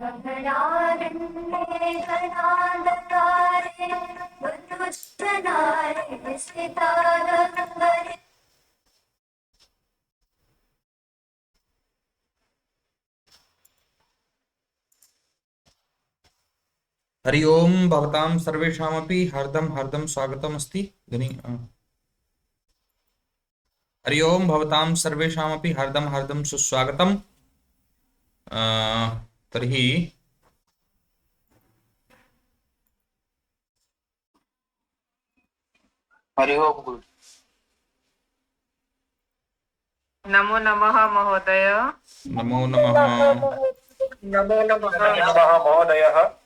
गगनारण्ये घनान्धकारे मधुच्छनारे स्थितारम्बरे। हरि ओम भवतां सर्वेषामपि हार्दं स्वागतमस्ति। हरि ओम भवतां सर्वेषामपि हार्दं सुस्वागतम्। तर्हि हरि ओम गुरु। नमो नमः महोदय। नमो नमः। नमो नमः महोदयः।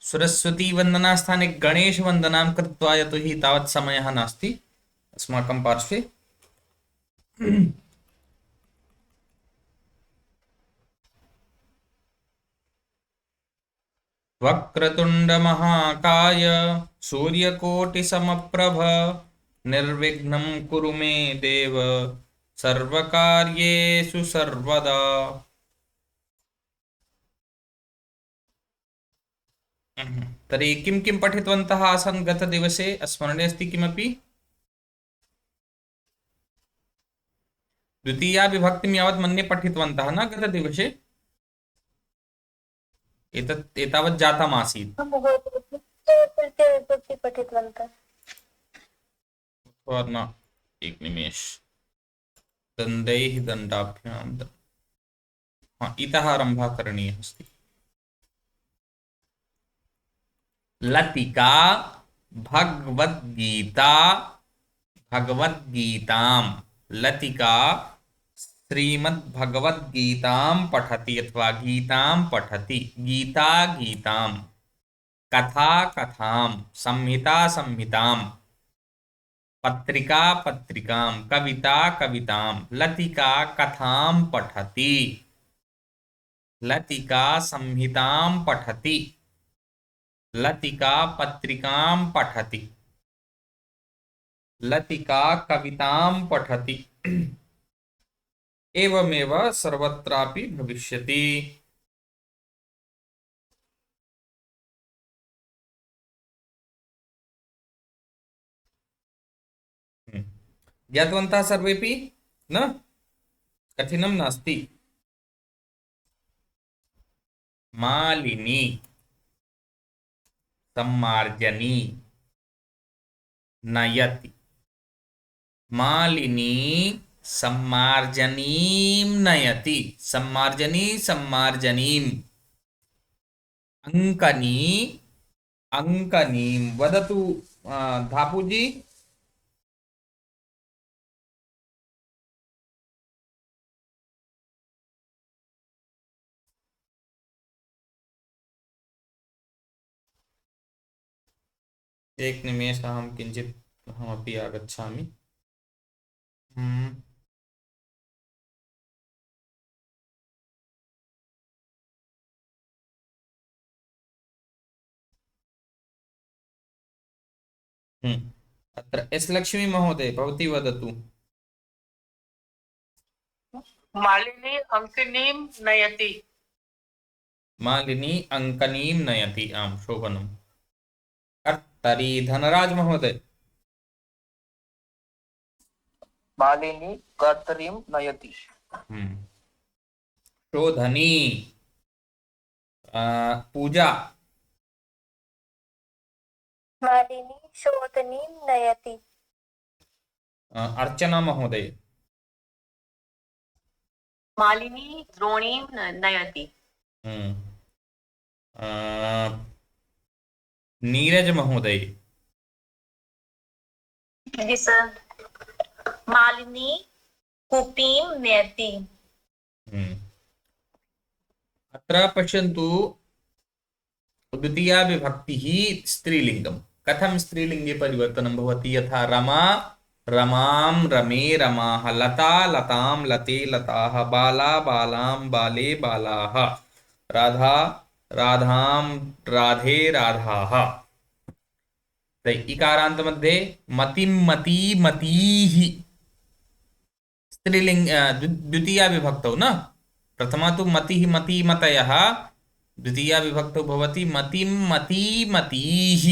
सरस्वती वन्दनास्थाने गणेश वन्दनां कृत्वा यतोहि तावत् समयः नास्ति अस्माकं पार्श्वे। वक्रतुंड महाकाय सूर्यकोटिसमप्रभ निर्विघ्नं कुरु मे देव सर्वकार्येषु सर्वदा। तर्हि किं किं पठितवन्तः आसन् गतदिवसे? स्मरणे अस्ति किमपि? द्वितीया विभक्तिं यावत् मन्ये पठितवन्तः न गतदिवसे? एतावत् जातमासीत्। पठितवन्तः और न, एक निमेष। दण्डैः दण्डाभ्यां इतः आरम्भः करणीयः अस्ति। लतिका भगवद्गीता भगवद्गीतां लतिका श्रीमद्भगवद्गीतां पठति अथवा गीतां पठति। गीता गीतां, कथा कथां, संहिता संहितां, पत्रिका पत्रिकां, कविता कवितां। लतिका कथां पठति, लतिका संहितां पठति, लतिका पत्रिकां पठति, लतिका कवितां पठति। एवमेव सर्वत्रापि भविष्यति। ज्ञातवन्तः सर्वेपि न? कठिनं नास्ति। मालिनी, सम्मार्जनी, नयति। मालिनी सम्मार्जनीं नयति, सम्मार्जनी सम्मार्जनीम्। अंकनी अंकनीं वदतु धापुजी। एक निमेष, अहं किञ्चित् अहमपि आगच्छामि। अत्र एस् लक्ष्मी महोदय भवती वदतु। मालिनी अंकिनीं नयति। मालिनी अंकनीं नयति। आम, शोभनम्। कर्तरी धनराज महोदय। मालिनी कर्तरीं नयति। शोधनी पूजा। मालिनी शोधनीं नयति। अर्चना महोदय। मालिनी द्रोणीं नयति। नीरज महोदय। जी सर। मालिनी कूपीं नयति। अत्र पश्यन्तु द्वितीया विभक्तिः स्त्रीलिङ्गं कथं स्त्रीलिङ्गे परिवर्तनं भवति यथा रमा रमां रमे रमाः लता लतां लते लताः बाला बालां बाले बालाः राधा राधां राधे राधाः इकारान्त मध्ये मतिं मती मतीः स्त्रीलिङ्ग द्वितीया विभक्तौ न प्रथमा तु मतिः मती मतयः द्वितीया विभक्तौ भवति मतिं मती मतीः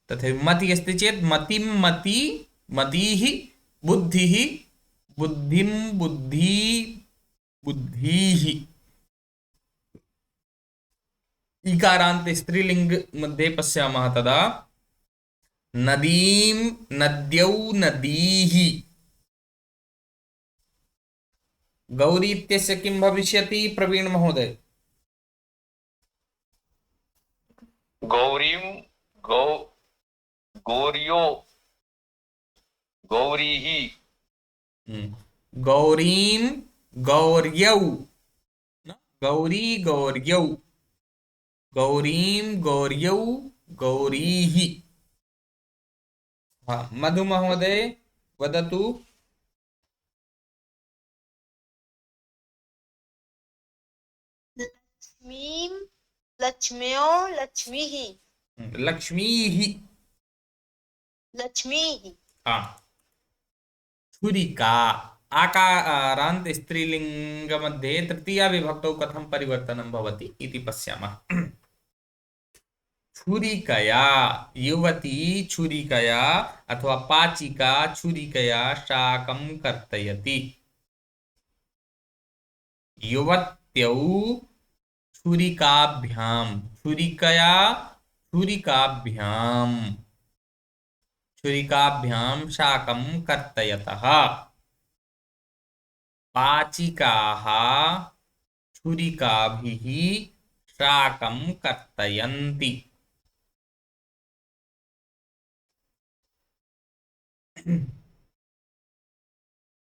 तथा मति अस्ति चेत् मतिं मती मतीः बुद्धिः बुद्धिं बुद्धि बुद्धीः इकारान्ते स्त्रीलिङ्ग मध्ये पश्यामः तदा नदीं नद्यौ नदीः गौरी इत्यस्य किं भविष्यति प्रवीण महोदय गौरीं गौ गौर्यो गौरीः गौरीं गौर्यौ न? गौरी गौर्यौ गौरीं गौर्यौ गौरीः मधु महोदय वदतु लक्ष्मीं लक्ष्म्यो लक्ष्मीः लक्ष्मीः लक्ष्मीः छुरिका आकारान्त स्त्रीलिङ्ग मध्ये तृतीया विभक्तौ कथं परिवर्तनं भवति इति पश्यामः छुरिकया युवती छुरिकया अथवा पाचिका छुरिकया शाकं कर्तयति युवत्यौ छुरिकाभ्यां छुरिकया छुरिकाभ्यां छुरिकाभ्यां शाकं कर्तयतः पाचिकाः छुरिकाभिः शाकं कर्तयन्ति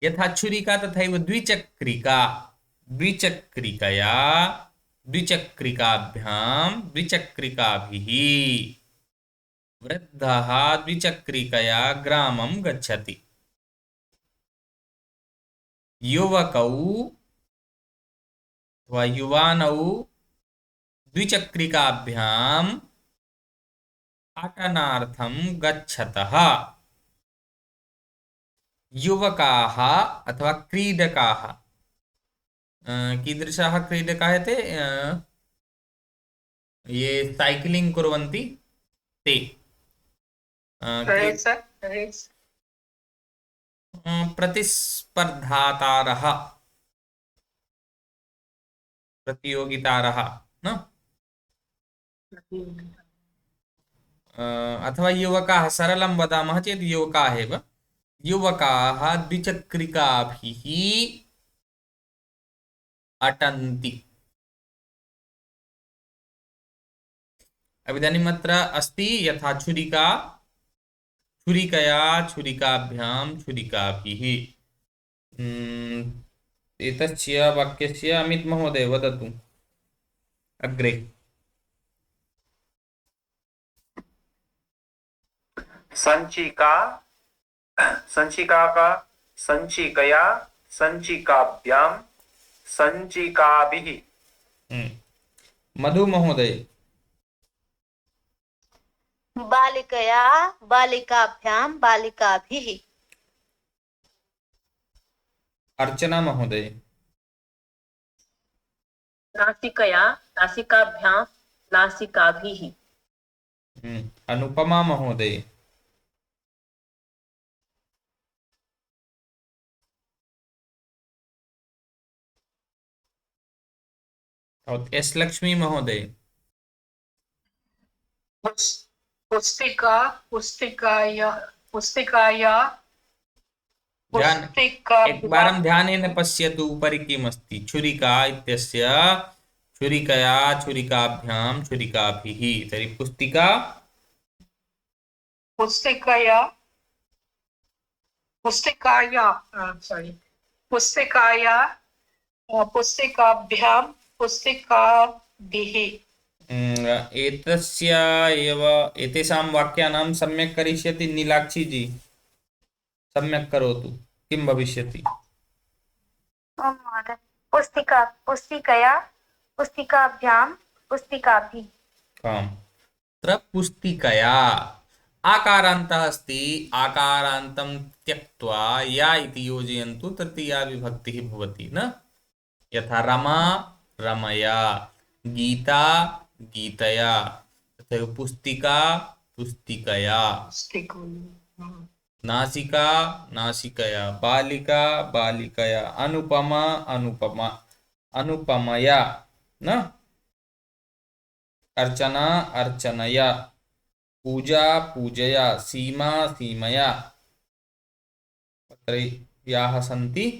यथा छुरिका तथैव द्विचक्रिका द्विचक्रिकया द्विचक्रिकाभ्यां द्विचक्रिकाभिः वृद्धः द्विचक्रिकया ग्रामं गच्छति युवकौ अथवा युवानौ द्विचक्रिकाभ्याम् अटनार्थं गच्छतः युवकाः अथवा क्रीडकाः कीदृशाः क्रीडकाः ते ये साइक्लिंग कुर्वन्ति ते प्रतिस्पर्धातारः प्रतियोगितारः न अथवा युवकाः सरलं वदामः चेत् युवकाः एव युवकाः द्विचक्रिकाभिः अटन्ति इदानीम् अत्र अस्ति यथा छुरिका छुरिकया छुरिकाभ्यां छुरिकाभिः एतस्य वाक्यस्य अमित महोदय वदतु अग्रे संचिका संचिका संचिकया संचिकाभ्यां संचिकाभिः मधु महोदय बालिकया बालिकाभ्यां बालिकाभिः अर्चना महोदय नासिकया नासिकाभ्यां नासिकाभिः अनुपमा महोदय और एस लक्ष्मी महोदय पुस्तिका पुस्तिकाया पुस्तिकाया ध्यान पुस्तिका एक बारं ध्यानेन पश्यतु उपरि किम् अस्ति छुरिका इत्यस्य छुरिकया छुरिकाभ्यां छुरिकाभिः तर्हि पुस्तिका पुस्तिकाया पुस्तिकाया पुस्तिकाया पुस्तिकाभ्यां पुस्तिकाभिः एतस्य एव एतेषां वाक्यानां सम्यक् करिष्यति नीलाक्षी जी, सम्यक् करोतु, किं भविष्यति? ओम महोदय। पुस्तिका पुस्तिकया पुस्तिकाभ्यां पुस्तिकाभिः। आम्। अत्र पुस्तिकया आकारान्तः अस्ति, आकारान्तं त्यक्त्वा या इति योजयन्तु तृतीया विभक्तिः भवति न? यथा रमा रमया, गीता गीतया, तथैव पुस्तिका पुस्तिकया, नासिका नासिकया, बालिका बालिकया, अनुपमा अनुपमा अनुपमया न? अर्चना अर्चनया, पूजा पूजया, सीमा सीमया। अत्र याः सन्ति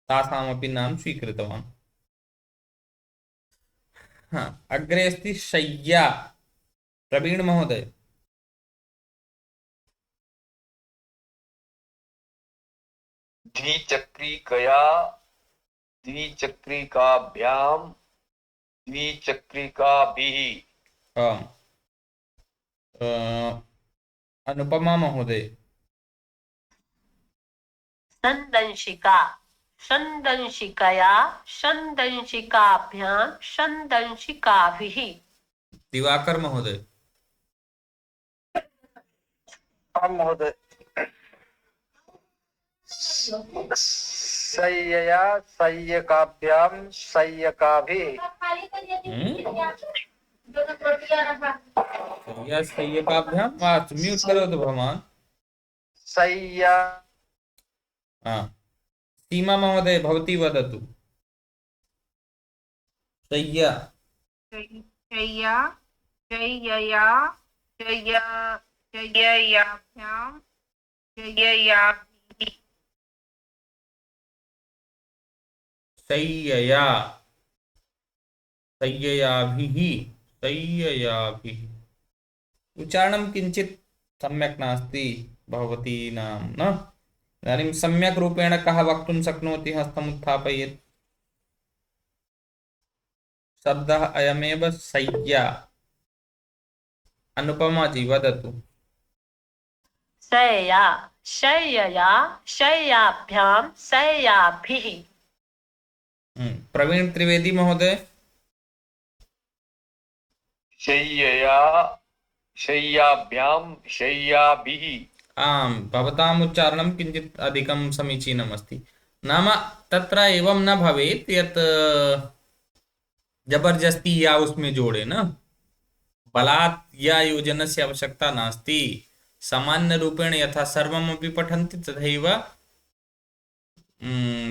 तासामपि नाम स्वीकृतवान्। अग्रे अस्ति शय्या। प्रवीण महोदय। द्विचक्रिकया द्विचक्रिकाभ्यां द्विचक्रिकाभिः। आम्। अनुपमा महोदय। संदंशिका संदंशिकया संदंशिकाभ्यां संदंशिकाभिः। दिवाकर महोदय। आम् महोदय। शय्यया शय्यकाभ्यां शय्यकाभिः। शय्यकाभ्यां म्यूट करोतु भवान्। शय्या। सीमा महोदय भवती वदतु। शय्या शय्या शय्यया शय्ययाभ्यां शय्ययाभिः। शय्यया शय्ययाभिः शय्ययाभिः। उच्चारणं किञ्चित् सम्यक् नास्ति भवतीनां न? इदानीं सम्यक् रूपेण कः वक्तुं शक्नोति? हस्तम् उत्थापयेत्। शब्दः अयमेव शय्या। अनुपमा जी वदतु। शय्या शय्यया शय्याभ्यां शय्याभिः। प्रवीण त्रिवेदी महोदय। शय्यया शय्याभ्यां शय्याभिः। आम्, भवताम् उच्चारणं किञ्चित् अधिकं समीचीनम् अस्ति। नाम तत्र एवं न भवेत् यत् जबरदस्ती या उसमें जोड़े न, बलात् या योजनस्य आवश्यकता नास्ति। सामान्य रूपेण यथा सर्वमपि पठन्ति तथैव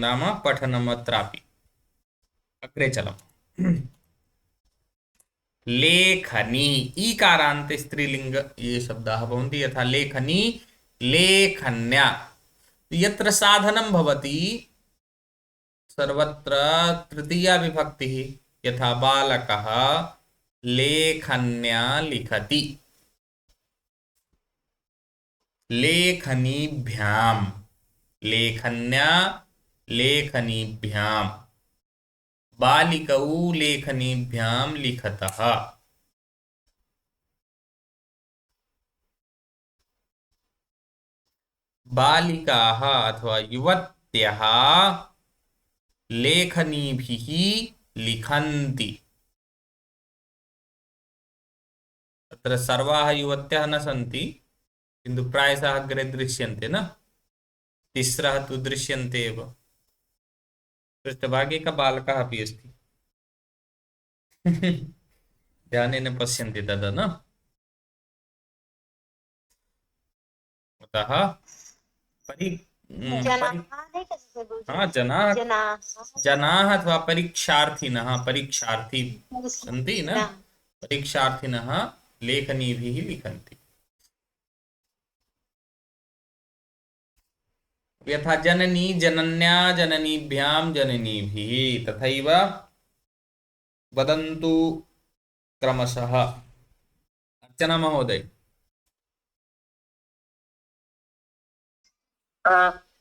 नाम पठनम् अत्रापि। अग्रे चलम्। लेखनी ईकारान्ते स्त्रीलिंग ये शब्दाः भवन्ति, यथा लेखनी लेखन्या। यत्र साधनं भवति सर्वत्र तृतीया विभक्तिः, यथा बालकः लेखन्या लिखति, लेखनीभ्यां लेखन्या लेखनीभ्यां, बालिकौ लेखनीभ्यां लिखतः। बालिकाः अथवा युवत्यः लेखनीभिः लिखन्ति। अत्र सर्वाः युवत्यः न सन्ति, किन्तु प्रायशः अग्रे दृश्यन्ते न? तिस्रः तु दृश्यन्ते एव। पृष्ठभागे एकः बालकः अपि अस्ति। ध्यानेन पश्यन्ति तदा न? अतः जनाः अथवा परीक्षार्थी सन्ति न? परीक्षार्थिनः लेखनीभिः लिखन्ति। यथा जननी जनन्या जननीभ्यां जननीभिः, तथैव वदन्तु क्रमशः। अर्चना महोदय।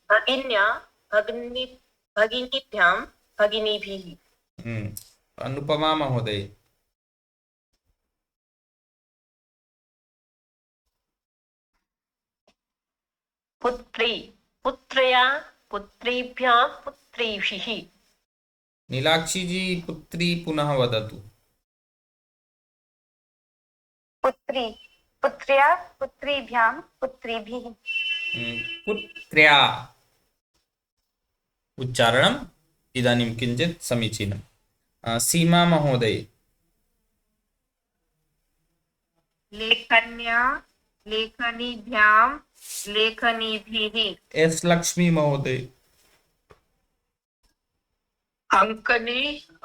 भगिन्या भगिनीभ्यां भगिनीभिः अनुपमा महोदय। पुत्री पुत्र्या पुत्रीभ्यां पुत्रीभिः। नीलाक्षी जी पुत्री पुनः वदतु। पुत्री पुत्र्या पुत्रीभ्यां पुत्रीभिः। पुत्र्या उच्चारणम् इदानीं किञ्चित् समीचीनं। सीमा महोदय। लेखन्या लेखनीभ्यां लेखनीभिः। एस लक्ष्मी महोदय। अंकनी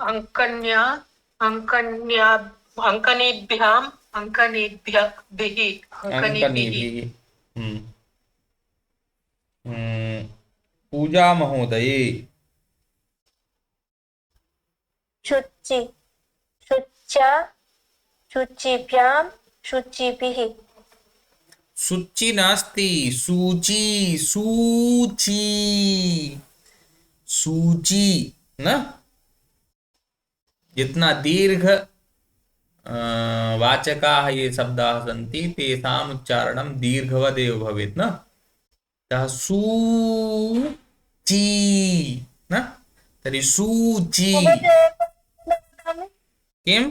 अंकन्या अंकन्या अंकनीभ्यां अंकनीभ्यः अंकनीभिः। पूजा महोदय। शुचि शुच्या शुचिभ्यां शुचिभिः। सूची नास्ति, सूची सूची सूची न। जितना दीर्घ वाचकाः ये शब्दाः सन्ति तेषाम् उच्चारणं दीर्घवदेव भवेत् न। अतः सूची न, तर्हि सूची किम्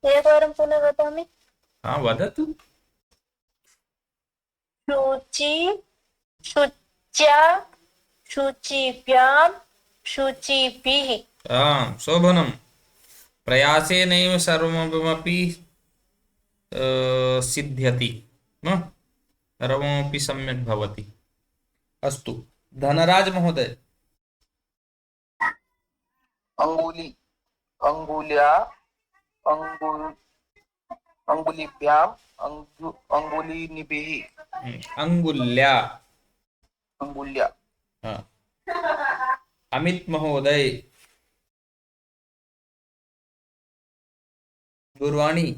एकवारं पुनः वदामि। वदतु। शुचि शुच्या शुचिभ्यां शुचिभिः। शोभनं। प्रयासेनैव सर्वमपि सिद्ध्यति न, सर्वमपि सम्यक् भवति। अस्तु, धनराज महोदय। अंगुली अंगुल्या अंगुलीभ्याम् अंगुलीनिभिः। अंगुल्या अंगुल्या। अमित महोदय। दूरवाणी।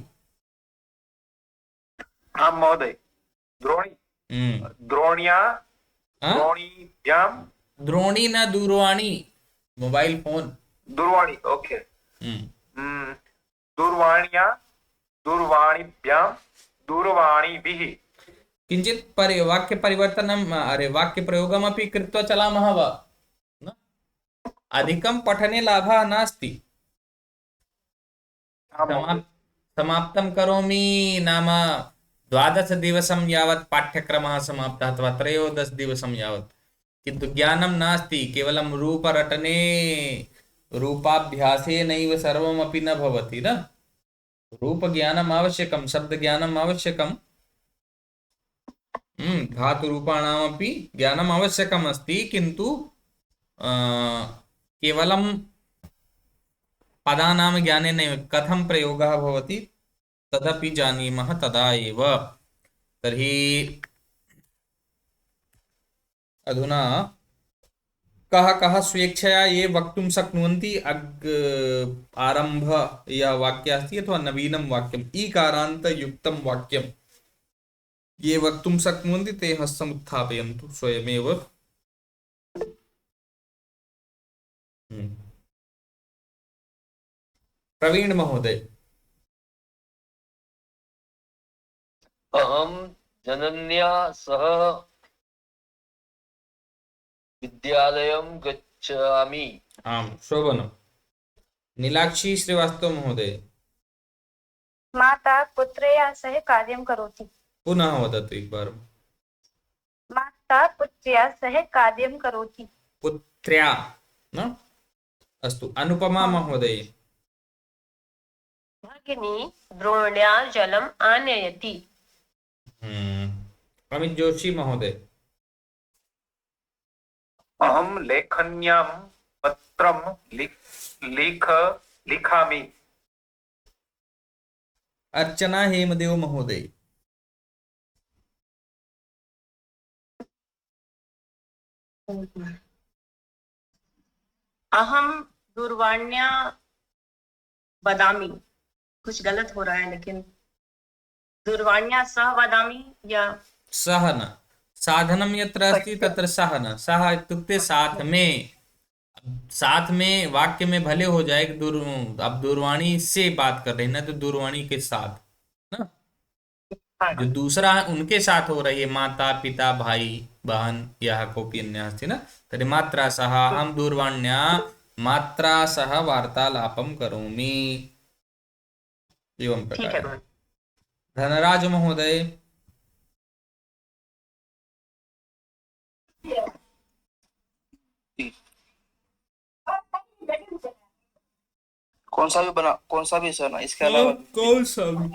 आम् महोदय। द्रोणी द्रोण्या द्रोणीभ्यां। द्रोणी न दूरवाणी, मोबाइल फोन। दूरवाणी ओके। दूरवाण्या दूरवाणीभ्यां दूरवाणीभिः। किञ्चित् वाक्य परिवर्तनम् वाक्य प्रयोगमपि कृत्वा चलामः वा न? अधिकं पठने लाभः नास्ति। समाप्तं करोमि नाम 12 दिवसं यावत् पाठ्यक्रमः समाप्तः अथवा 13 दिवसं यावत्, किन्तु ज्ञानं नास्ति। केवलं रूपरटने रूपाभ्यासेनैव सर्वमपि न भवति न। रूपज्ञानम् आवश्यकं, शब्दज्ञानम् आवश्यकं, धातुरूपाणामपि ज्ञानम् आवश्यकम् अस्ति, किन्तु केवलं पदानां ज्ञानेन कथं प्रयोगः भवति तदपि जानीमः तदा एव। तर्हि अधुना कः स्वेच्छया ये वक्तुं शक्नुवन्ति। आरम्भ यः वाक्यम् अस्ति अथवा नवीनं वाक्यम् ईकारान्तयुक्तं वाक्यं ये वक्तुं शक्नुवन्ति ते हस्तम् उत्थापयन्तु स्वयमेव। प्रवीण महोदय। अहं जनन्या सह विद्यालयं गच्छामि। आम्, शोभनम्। नीलाक्षी श्रीवास्तव महोदय। माता पुत्र्या सह कार्यं करोति। पुनः वदतु एकवारं। माता पुत्र्या सह कार्यं करोति। पुत्र्या न। अस्तु, अनुपमा महोदय। भगिनी द्रोण्या जलम् आनयति। अमित जोशी महोदय। अहं लेखन्यां पत्रं लिखामि। अर्चना हेमदेव महोदय। अहम दूरवाण्या वदामि। कुछ गलत हो रहा है, लेकिन दूरवाण्या सह वदामि या सह न। साधनं यत्र अस्ति तत्र सह न। सह इत्युक्ते साथ में। साथ में वाक्य में भले हो जाए कि अब दूरवाणी से बात कर रहे हैं ना, तो दूरवाणी के साथ ना, हाँ जो दूसरा है उनके साथ हो रही है, माता पिता भाई बहन यह कोऽपि अन्यः अस्ति न, तर्हि मात्रा सह अहं दूरवाण्या मात्रा सह वार्तालापं करोमि, एवं ठीक है प्रकार। गुरु। धनराज महोदय। कौन सा भी सर ना इसके अलावा कौन सा भी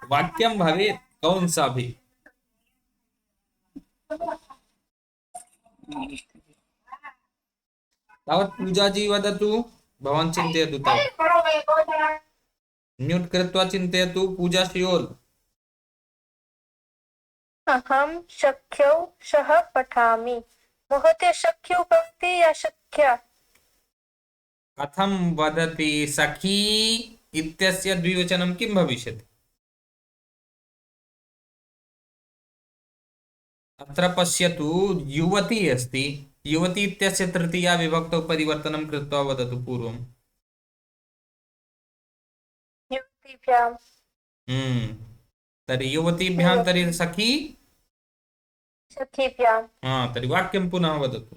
वाक्यम भवेत्, कौन सा भी। तावत् पूजाजी वदतु, भवान् चिन्तयतु तावत्। म्यूट् कृत्वा चिन्तयतु, पूजा श्रियोल्। अहं शक्यौ सह पठामि। महोदय शक्यौ भवति या शक्या? कथं वदति? सखी इत्यस्य द्विवचनं किं भविष्यति? अत्र पश्यतु, युवती अस्ति, युवती इत्यस्य तृतीया विभक्तौ परिवर्तनं कृत्वा वदतु पूर्वम्। युवतीभ्यां। तर्हि युवतीभ्यां, तर्हि सखी, सखीभ्यां। तर्हि वाक्यं पुनः वदतु।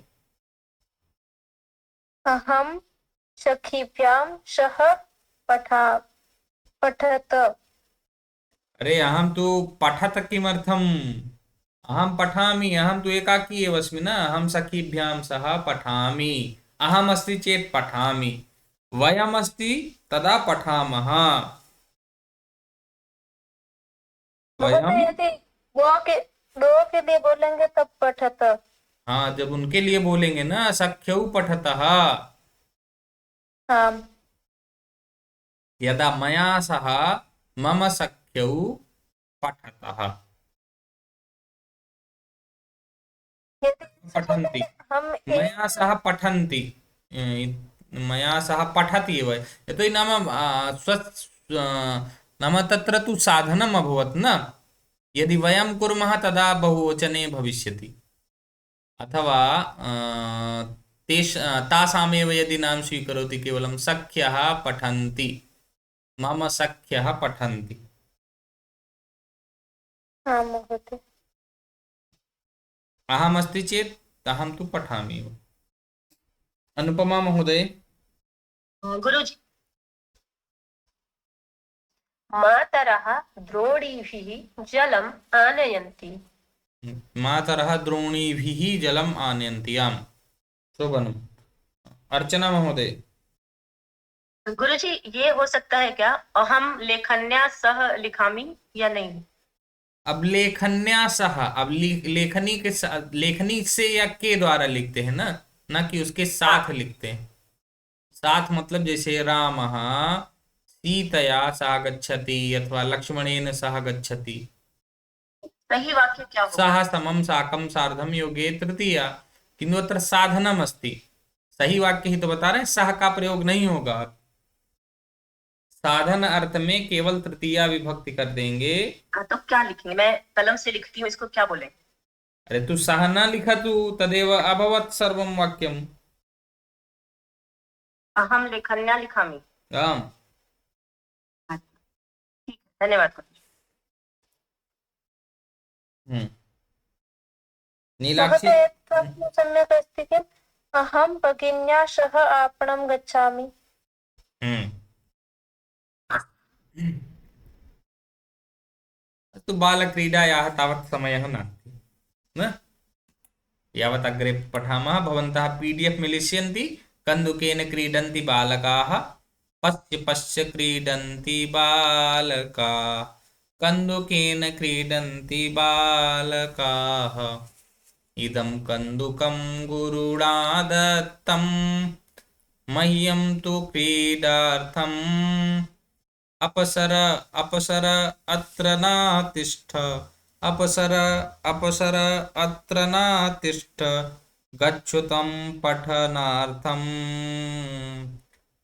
अहं सखीभ्यां सह पठत। अरे अहं तु पठत किमर्थम्? अहं पठामि, अहं तु एकाकी एव अस्मि न, अहं सखीभ्यां सह पठामि। अहम् अस्ति चेत् पठामि, वयम् अस्ति तदा पठामः। महोदय यदि दो के लिए बोलेंगे तब पठत। हाँ, जब उनके लिए बोलेंगे ना, सख्यौ पठतः। हाँ। यदा मया सह मम सख्यौ पठतः, पठन्ति, हम मया सह पठन्ति, मया सह पठति एव, यतोहि नाम नाम तत्र तु साधनम् अभवत् न। यदि वयं कुर्मः तदा बहुवचने भविष्यति, अथवा तासामेव यदि नाम स्वीकरोति, केवलं सख्यः पठन्ति, मम सख्यः पठन्ति। हाँ महोदय। अहमस्ति चेत् अहं तु पठामि एव। अनुपमा महोदय। गुरुजी, मातरः द्रोणीभिः जलम् आनयन्ति। मातरः द्रोणीभिः जलम् आनयन्ति, आम्, शोभनम्। अर्चना महोदय। गुरुजी, ये हो सकता है क्या अहम लेखन्या सह लिखामि या नहीं? अब लेखन्या सह, अब लेखनी के लेखनी से या के द्वारा लिखते हैं ना कि उसके साथ लिखते हैं। साथ मतलब जैसे रामः सीतया सह गच्छति अथवा लक्ष्मणेन सह गच्छति। सही वाक्य क्या होगा? सह समं साकं सार्धं योगे तृतीया, किंतु अत्र साधनम अस्ति। सही वाक्य ही तो बता रहे हैं, सह का प्रयोग नहीं होगा। साधन अर्थ में केवल तृतीया विभक्ति कर देंगे। तो क्या लिखेंगे? मैं कलम से लिखती हूँ, इसको क्या बोले? अरे तू सह न लिखतु, तदेव अभवत् सर्वं वाक्यम्। अहम लेखन्या लिखामि। आम्। ठीक है, धन्यवाद गुरुजी। नीलाक्षी। महोदय प्रश्नः सम्यक् अस्ति किम्? अहं भगिन्या सह आपणं गच्छामि। अस्तु, बालक्रीडायाः तावत् समयः नास्ति न, यावत् अग्रे पठामः। भवन्तः PDF मिलिष्यन्ति। कन्दुकेन क्रीडन्ति बालकाः, पश्य पश्य क्रीडन्ति बालकाः, कन्दुकेन क्रीडन्ति बालकाः, इदं कन्दुकं गुरुणा दत्तं, मह्यं तु क्रीडार्थम्, अपसर अपसर अत्र नातिष्ठ, अपसर अपसर अत्र नातिष्ठ, गच्छुतं पठनार्थम्,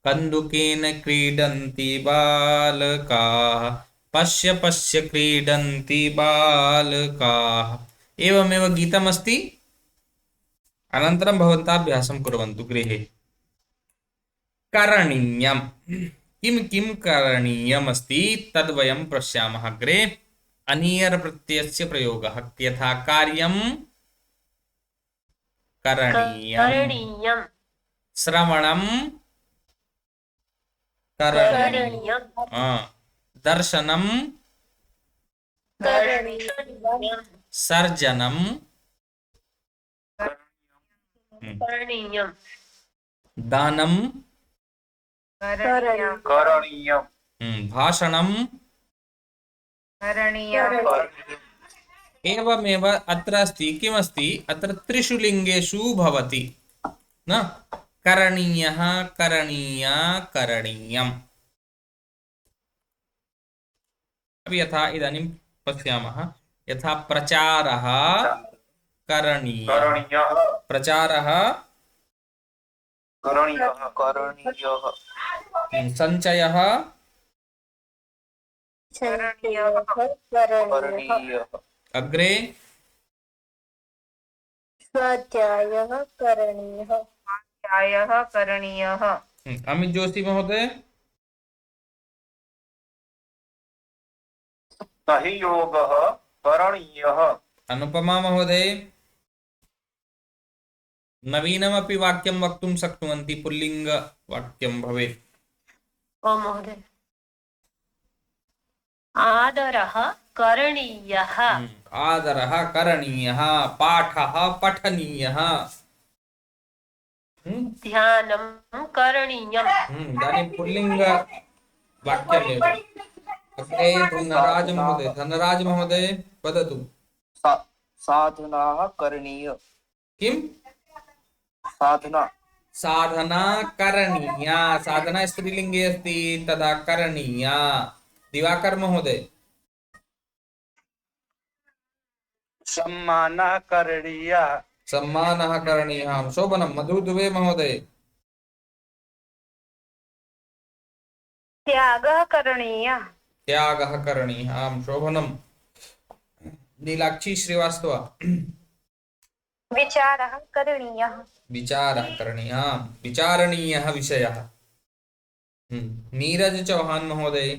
कन्दुकेन क्रीडन्ति बालकाः, पश्य पश्य क्रीडन्ति बालकाः। एवमेव गीतमस्ति। अनन्तरं भवन्तः अभ्यासं कुर्वन्तु गृहे। करणीयम् किं किं करणीयमस्ति तद्वयं पश्यामः अग्रे अनियर् प्रत्ययस्य प्रयोगः यथा कार्यं करणीयम् करणीयं श्रवणं करणीयम् करणीयं दर्शनं करणीयं सर्जनं करणीयं दानं करणीयं करणीयं भाषणं करणीयं एवमेव अत्र अस्ति किमस्ति अत्र त्रिषु लिङ्गेषु भवति न करणीयः करणीया करणीयम् अपि यथा इदानीं पश्यामः यथा प्रचारः करणीयः करणीयः प्रचारः करणीयः करणीयः सञ्चयः करणीयः करणीयः अग्रे स्वाध्यायः करणीयः न्यायः करणीयः अमित जोशी महोदय सहयोगः करणीयः अनुपमा महोदय नवीनमपि वाक्यं वक्तुं शक्नुवन्ति पुल्लिङ्गवाक्यं भवेत् ओ महोदय आदरः करणीयः आदरः करणीयः पाठः पठनीयः ध्यानं करणीयम् इदानीं पुल्लिङ्गवाक्यमेव अग्रे धनराज महोदय वदतु साधनाः करणीय किं साधना साधना करणीया साधना स्त्रीलिङ्गे अस्ति तदा करणीया दिवाकर महोदय सम्मानः करणीयः सम्मानः करणीयः शोभनं मधु दुबे महोदय त्यागः करणीयः त्यागः करणीयः शोभनं नीलाक्षी श्रीवास्तव विचारः करणीयः विचारः करणीयः विचारणीयः विषयः नीरज चौहान महोदय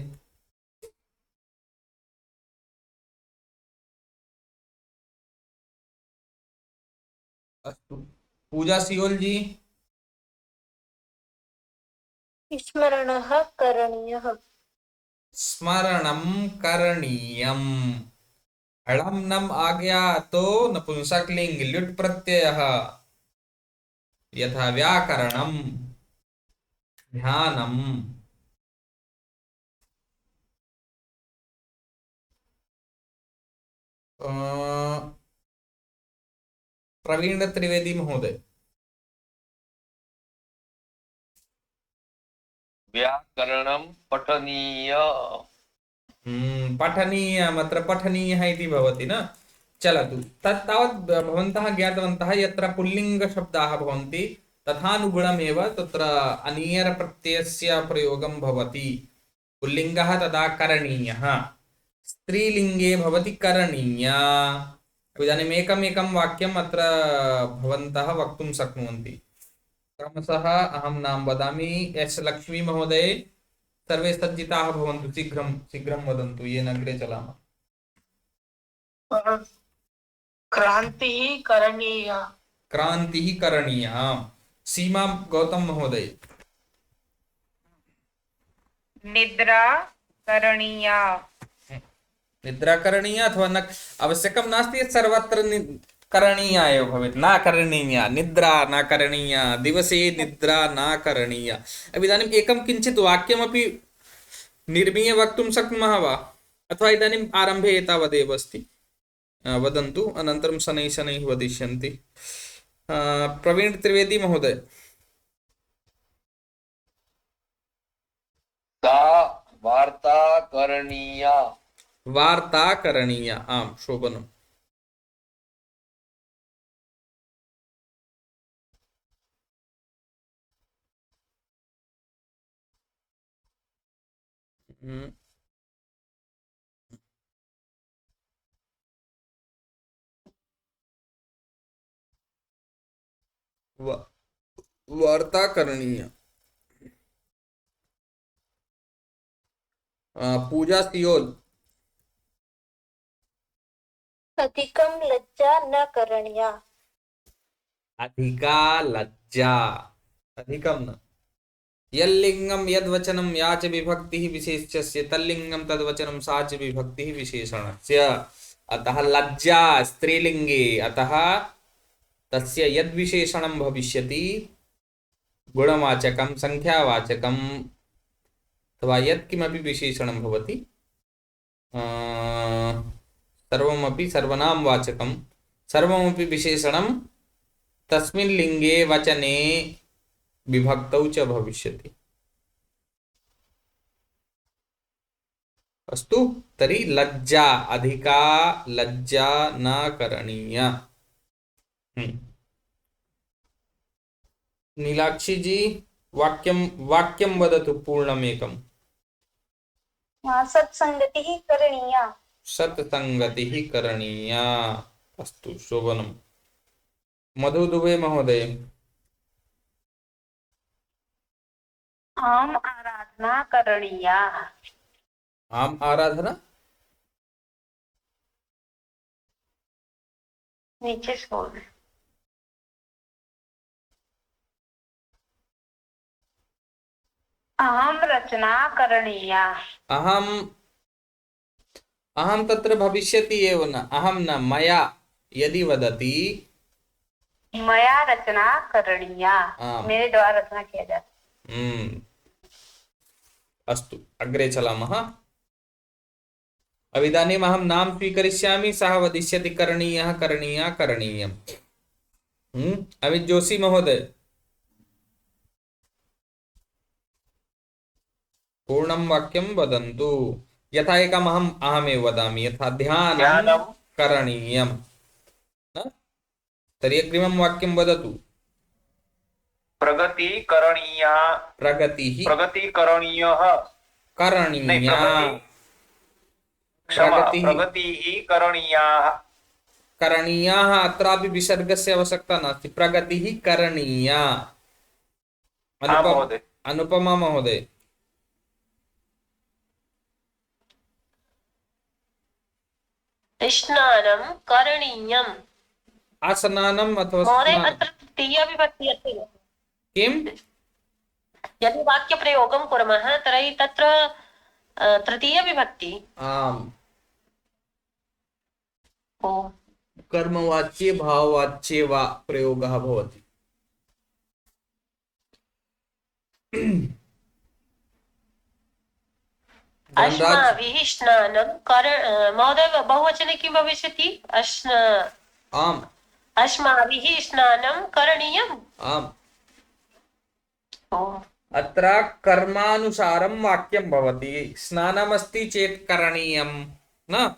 अस्तु पूजा सियोल जी स्मरणः करणीयः स्मरणं करणीयम् अड़म नम आ गया तो नपुंसकलिंग ल्युट् प्रत्ययः यथा व्याकरणं ध्यानम् प्रवीण त्रिवेदी महोदय व्याकरणं पठनीय पठनीयम् अत्र पठनीयः इति भवति न चलतु तत् तावत् भवन्तः ज्ञातवन्तः यत्र पुल्लिङ्गशब्दाः भवन्ति तथानुगुणमेव तत्र अनियर् प्रत्ययस्य प्रयोगं भवति पुल्लिङ्गः तदा करणीयः स्त्रीलिङ्गे भवति करणीया इदानीम् एकमेकं वाक्यम् अत्र भवन्तः वक्तुं शक्नुवन्ति क्रमशः अहं नाम वदामि एस् लक्ष्मी महोदय सर्वे सज्जिताः भवन्तु शीघ्रं शीघ्रं वदन्तु येन अग्रे चलामः क्रांतिः करणीया क्रान्तिः करणीया सीमा गौतम महोदय निद्रा करणीया निद्रा करणीया अथवा न आवश्यकं नास्ति यत् सर्वत्र करणीया एव भवेत् न करणीया निद्रा न करणीया दिवसे निद्रा न करणीया इदानीम् एकं किञ्चित् वाक्यमपि निर्मीय वक्तुं शक्नुमः वा अथवा इदानीम् आरम्भे एतावदेव अस्ति वदन्तु अनन्तरं शनैः शनैः वदिष्यन्ति प्रवीण त्रिवेदी महोदय सा वार्ता करणीया वार्ता करणीया आम् शोभनम् वार्ता करणीया पूजा सियोल। अधिकं लज्जा न करणीया। अधिका लज्जा, अधिकं न। यल्लिंगम यद्वचनं या च विभक्तिः विशेष्यस्य तल्लिंगम तद्वचनं सा च विभक्तिः विशेषणस्य। अतः लज्जा स्त्रीलिंगे, अतः तस्य यद्विशेषणं भविष्यति गुणवाचकं संख्यावाचकं अथवा यत्किमपि विशेषणं भवति सर्वमपि सर्वनामवाचकं सर्वमपि विशेषणं तस्मिन् लिंगे वचने विभक्तौ च भविष्यति। अस्तु, तर्हि लज्जा, अधिका लज्जा न करणीया। नीलाक्षी जी, वाक्यं वदतु पूर्णमेकम्। सत्संगतिः करणीया। सत्संगतिः करणीया। अस्तु, शोभनम्। मधु दुबे महोदय। आम आराधना करणीया। आम आराधना, नीचे स्क्रॉल में। अहम रचना करणीया। अहम अहम तत्र भविष्यति एव न, अहम न, मया यदि वदति मया रचना करणीया, मेरे द्वारा रचना किया जाता। अस्तु, अग्रे चलामः। अविदानीम् अहं नाम स्वीकरिष्यामि, सः वदिष्यति करणीयः करणीया करणीयम्। अमित जोशी महोदय, पूर्णं वाक्यं वदन्तु। यथा एकम् अहमेव वदामि, यथा ध्यानं करणीयं, तर्हि अग्रिमं वाक्यं वदतु। प्रगति करणीया। प्रगतिः प्रगति करणीयः। करणीया। प्रगतिः करणीयाः। करणीयाः, अत्रापि विसर्गस्य आवश्यकता नास्ति। प्रगतिः करणीया। अनुपमा महोदय। स्नानं करणीयम्। आसनानम् अथवा महोदय, अत्र तृतीया विभक्ति अस्ति। किम्? यदि वाक्यप्रयोगं कुर्मः तर्हि तत्र तृतीया विभक्ति। आम्। ओ, कर्मवाच्ये भाववाच्ये वा प्रयोगः भवति। अस्माभिः स्नानं महोदय, बहुवचने किं भविष्यति? आम्। अस्माभिः स्नानं करणीयम्। आम्। ओ, अत्र कर्मानुसारं वाक्यं भवति। स्नानमस्ति चेत् करणीयं न?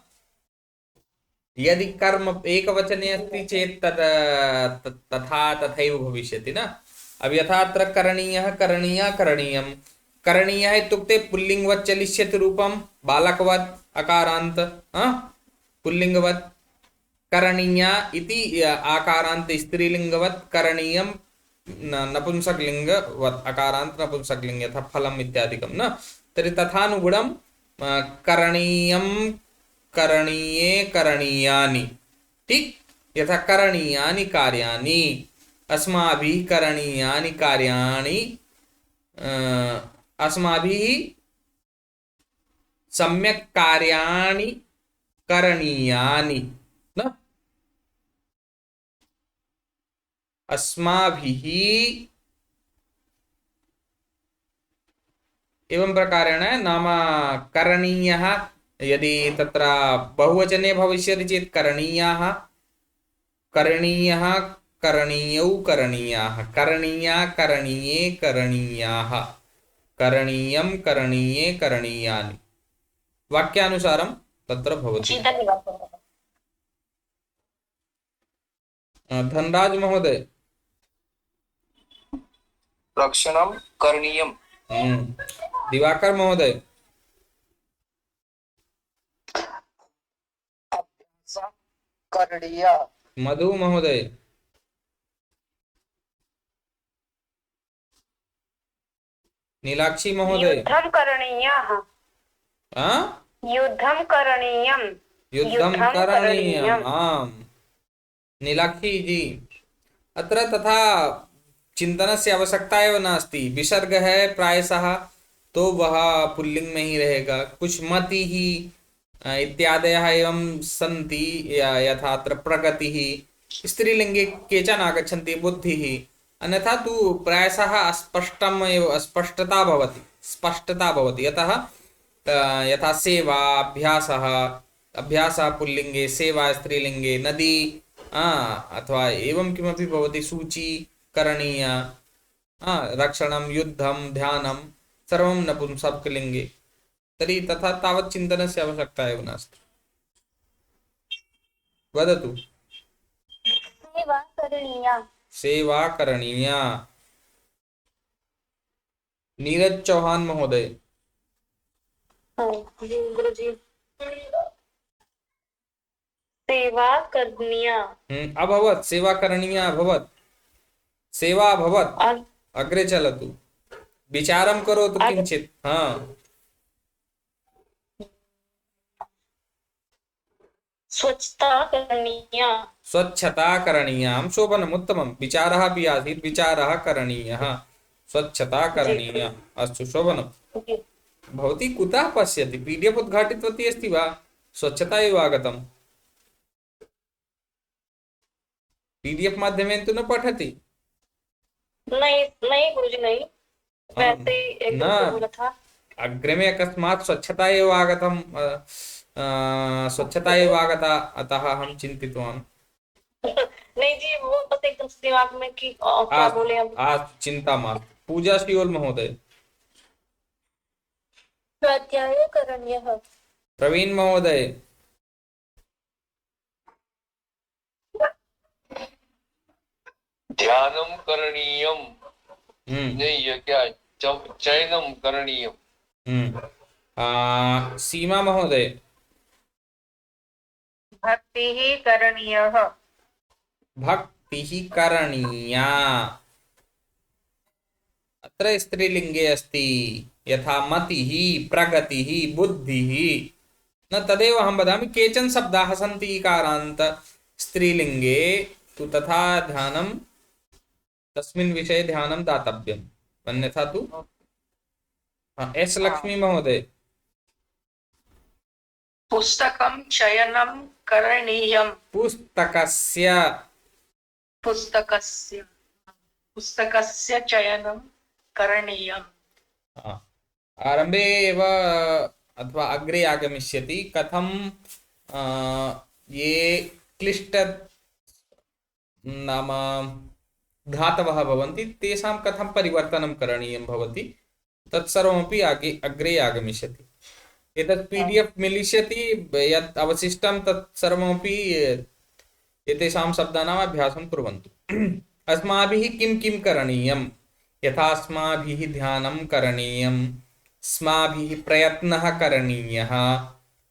यदि कर्म एकवचने अस्ति चेत् तथैव भविष्यति न? अब यथा अत्र करणीयः करणीया करणीयं। करणीयः इत्युक्ते पुल्लिङ्गवत् चलिष्यति रूपं, बालकवत् अकारान्त, पुल्लिङ्गवत्। करणीया इति आकारान्त स्त्रीलिङ्गवत्, करणीयं नपुंसकलिङ्गवत् अकारान्त नपुंसकलिङ्ग, यथा फलम् इत्यादिकं न? तर्हि तथानुगुणं करणीयं करणीये करणीयानि। ठीक, यथा करणीयानि कार्याणि, अस्माभिः करणीयानि कार्याणि, अस्माभिः सम्यक् कार्याणि करणीयानि न? अस्माभिः एवं प्रकारेण, नाम करणीयः यदि तत्र बहुवचने भविष्यति चेत् करणीयाः, करणीयः करणीयौ करणीयाः, करणीया करणीये करणीयाः, करणीयं करणीये करणीयानि। वाक्यानुसारं तत्र भवति। धनराज महोदय। रक्षणं करणीयम्। दिवाकर महोदय। अभ्यासः करणीयः। मधु महोदय। नीलाक्षी महोदय। युद्धं करणीयः। हाँ? युद्धं करणीयम् युद्धं करणीयम्। आम् नीलाक्षी जी, अत्र तथा चिंतनस्य आवश्यकता एव नास्ति। विसर्ग है प्रायशः तो वह पुल्लिंग में ही रहेगा। कुछ मति ही इत्यादयः एवं सन्ति, यथा अत्र प्रगतिः स्त्रीलिङ्गे केचन आगच्छन्ति, बुद्धिः, अन्यथा तु प्रायशः अस्पष्टम् एव, स्पष्टता भवति। यतः यथा सेवा अभ्यासः, अभ्यासः पुल्लिङ्गे, सेवा स्त्रीलिङ्गे, नदी अथवा एवं किमपि भवति, सूची करणीया, रक्षणं, युद्धं, ध्यानं सर्वं नपुंसकलिङ्गे। तर्हि तथा तावत् चिन्तनस्य आवश्यकता एव नास्ति। वदतु। सेवा करणीया। सेवा करणीया। नीरज चौहान महोदय। गुरुजी, सेवा करणीया। अभवत्, सेवा करणीया अभवत्, सेवा अभवत्। अग्रे चलतु, विचारं करोतु किञ्चित्। स्वच्छता करणीया। स्वच्छता करणीया, शोभनम्, उत्तमं। विचारः अपि आसीत्, विचारः करणीयः, स्वच्छता करणीया। अस्तु, शोभनं। भवती कुतः पश्यति? पीडीएफ उद्घाटितवती अस्ति वा? स्वच्छता एव आगतम्। पीडीएफ माध्यमेन तु न पठति? नहीं नहीं गुरुजी, नहीं, वैसे एकदम बोला था। अग्रिमे अकस्मात् स्वच्छता एव आगतम्, स्वच्छता एव आगता, अतः अहं चिन्तितवान्। नहीं जी, वो बस एकदम से दिमाग में कि क्या बोले हम। आज चिंता मास्तु। पूजा शियोल महोदय। स्वाध्याय करणीयः। प्रवीण महोदय। ध्यानं करणीयम्। नहीं, क्या चयनं करणीयम्। सीमा महोदय। भक्तिः करणीयः। भक्तिः करणीया। अत्र स्त्रीलिङ्गे अस्ति, यथा मतिः, प्रगतिः, बुद्धिः। न तदेव अहं वदामि, केचन शब्दाः सन्ति इकारान्त स्त्रीलिङ्गे तु तथा ध्यानं, तस्मिन् विषये ध्यानं दातव्यम्, अन्यथा तु। एस लक्ष्मी महोदय। पुस्तकं चयनं करणीयम्। पुस्तकस्य चयनं करणीयम्। आरम्भे एव अथवा अग्रे आगमिष्यति कथं ये क्लिष्ट नाम धातवः भवन्ति तेषां कथं परिवर्तनं करणीयं भवति, तत्सर्वमपि अग्रे आगमिष्यति। एतत् पीडीएफ मिलिष्यति, यत् अवशिष्टं तत्सर्वमपि एतेषां शब्दानाम् अभ्यासं कुर्वन्तु। अस्माभिः किं किं करणीयं, यथा अस्माभिः ध्यानं करणीयम्, अस्माभिः प्रयत्नः करणीयः,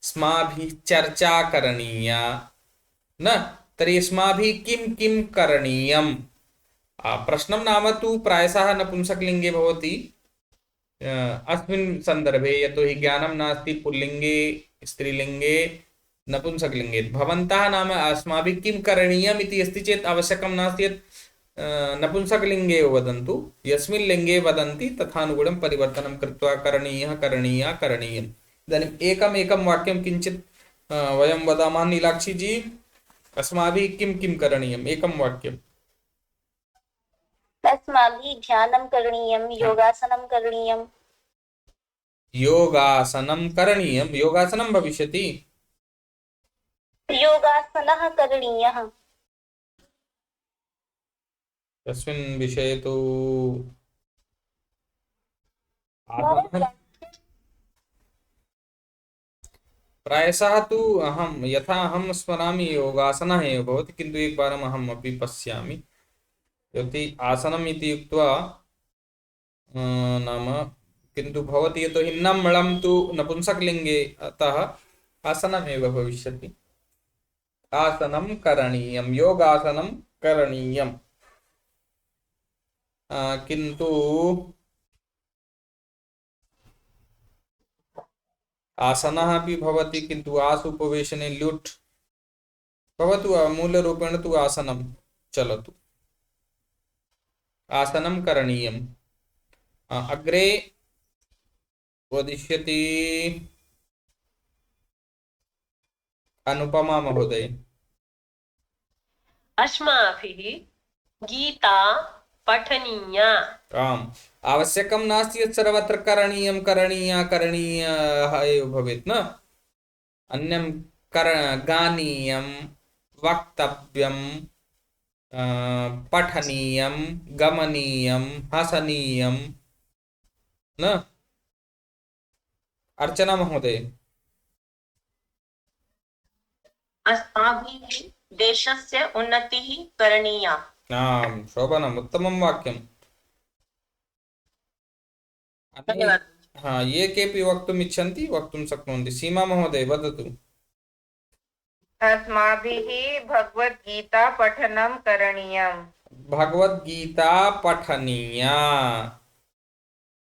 अस्माभिः चर्चा करणीया, न तर्हि अस्माभिः किं किं करणीयम्। प्रश्नं नाम तु प्रायशः नपुंसकलिङ्गे भवति अस्मिन् सन्दर्भे, यतोहि ज्ञानं नास्ति पुल्लिङ्गे, स्त्रीलिङ्गे, नपुंसकलिङ्गे। भवन्तः नाम अस्माभिः किं करणीयम् इति अस्ति चेत् आवश्यकं नास्ति यत् नपुंसकलिङ्गे एव वदन्तु, यस्मिन् लिङ्गे वदन्ति तथानुगुणं परिवर्तनं कृत्वा करणीयः, करणीया, करणीयम्। इदानीम् एकमेकं वाक्यं किञ्चित् वयं वदामः। नीलाक्षी जी, अस्माभिः किं किं करणीयम्? एकं वाक्यम्। अस्माभिः ध्यानं करणीयं, योगासनं करणीयं। योगासनं करणीयं, योगासनं भविष्यति। योगासनः करणीयः। तस्मिन् विषये तु प्रायशः तु अहं स्मरामि योगासनः एव भवति, किन्तु एकवारम् अहम् अपि पश्यामि। यदि आसनम् इति उक्त्वा नाम किन्तु भवति, यतोहि नम्लं तु नपुंसकलिङ्गे, अतः आसनमेव भविष्यति। आसनं करणीयं, योगासनं करणीयम्। किन्तु आसनः अपि भवति, किन्तु आस् उपवेशने ल्युट् भवतु, मूलरूपेण तु आसनं चलतु, आसनं करणीयम्। अग्रे वदिष्यति अनुपमा महोदय। अस्माभिः गीता पठनीया। आम्, आवश्यकं नास्ति यत् सर्वत्र करणीयं करणीया करणीयः एव भवेत् न, अन्यं गानीयं, वक्तव्यं, पठनीयं, गमनीयं, हसनीयं न। अर्चना महोदय। अस्माभिः देशस्य उन्नतिः करणीया। आम्, शोभनम्, उत्तमं वाक्यम्। धन्यवादः। हाँ, ये केपि वक्तुम् इच्छन्ति वक्तुं शक्नुवन्ति। सीमा महोदय वदतु। अस्माभिः भगवद्गीता पठनं करणीयम्। भगवद्गीता पठनीया।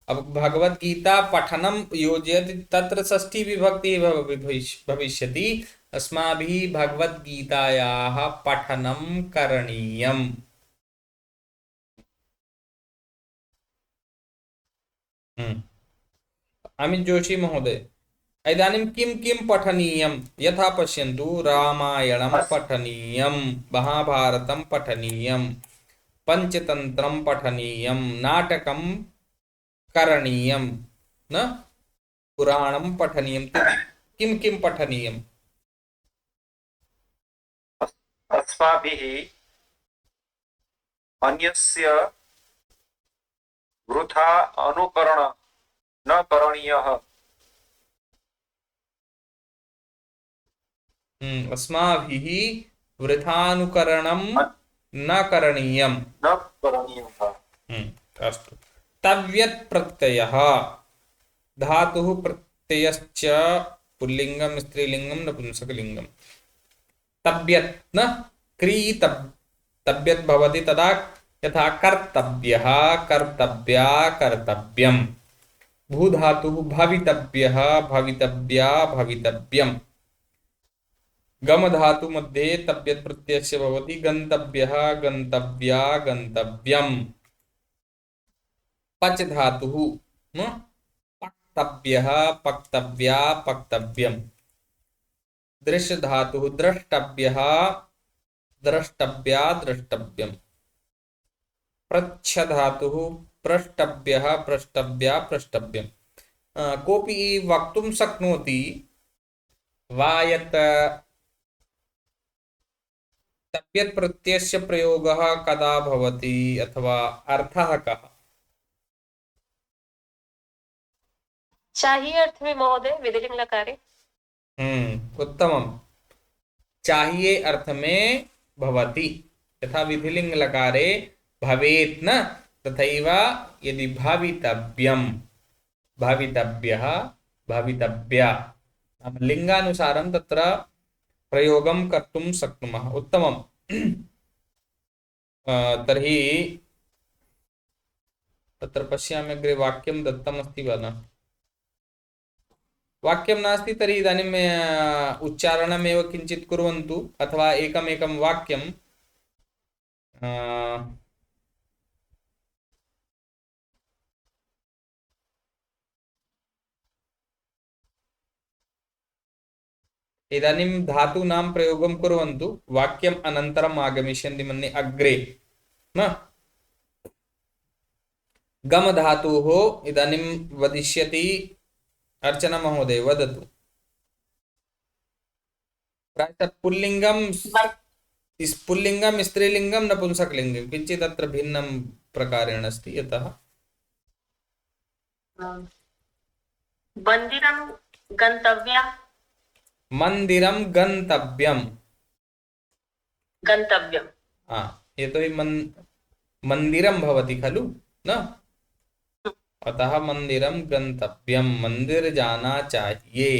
अब भगवद्गीता पठनं योजयति तत्र षष्ठी विभक्ति भविष्यति। अस्माभिः भगवद्गीतायाः पठनं करणीयम्। अमित जोशी महोदय, इदानीं किं किं पठनीयं? यथा पश्यन्तु, रामायणं पठनीयं, महाभारतं पठनीयं, पंचतन्त्रं पठनीयं, नाटकं करणीयं न, पुराणं पठनीयं। किं किं पठनीयम्? अस्माभिः अन्यस्य वृथा अनुकरण न करणीयः। अस्माभिः वृथानुकरणं न करणीयम्। न करणीयः। अस्तु। तव्यत् प्रत्ययः, धातुः प्रत्ययश्च पुल्लिङ्गं स्त्रीलिङ्गं नपुंसकलिङ्गं। तव्यत् न तव्यत् भवति तदा, यथा कर्तव्यः, कर्तव्या, कर्तव्यम्। भूधातुः भवितव्यः, भवितव्या, भवितव्यम्। गम धातु मध्ये तव्यत् प्रत्ययस्य भवति गन्तव्यः, गन्तव्या, गन्तव्यम्। पच धातुः पक्तव्यः, पक्तव्या, पक्तव्यम्। दृश्य धातुः द्रष्टव्यः, द्रष्टव्या, द्रष्टव्यम्। प्रच्छ धातुः प्रष्टव्यः, प्रष्टव्या, प्रष्टव्यम्। कोऽपि वक्तुं शक्नोति वा यत् तव्यत् प्रत्ययस्य प्रयोगः कदा भवति अथवा अर्थः कः? चाहिए अर्थ में महोदय विधिलिंग लकारे। उत्तमम्। चाहिए अर्थ में भवति, यथा विधिलिंग लकारे भवेत् न, तथैव यदि भवितव्यं, भवितव्यः, भवितव्या, लिंगानुसारं तत्र प्रयोगं कर्तुं शक्नुमः। उत्तमम्। तर्हि तत्र पश्यामि अग्रे वाक्यं दत्तमस्ति वा न। वाक्यं नास्ति तर्हि इदानीं उच्चारणमेव किञ्चित् कुर्वन्तु, अथवा एकमेकं वाक्यं इदानीं धातूनां प्रयोगं कुर्वन्तु, वाक्यम् अनन्तरम् आगमिष्यन्ति मन्ये अग्रे न। गम धातुः इदानीं वदिष्यति अर्चना महोदय, वदतु। प्रायः पुल्लिङ्गं स्त्रीलिङ्गं नपुंसकलिङ्गं किञ्चित् अत्र भिन्नं प्रकारेण अस्ति। यतः मन्दिरं गन्तव्यं, मन्दिरं गन्तव्यं, गन्तव्यं। यतोहि मन्दिरं भवति खलु न, अतः मंदिरम गंतव्यम, मंदिर जाना चाहिए।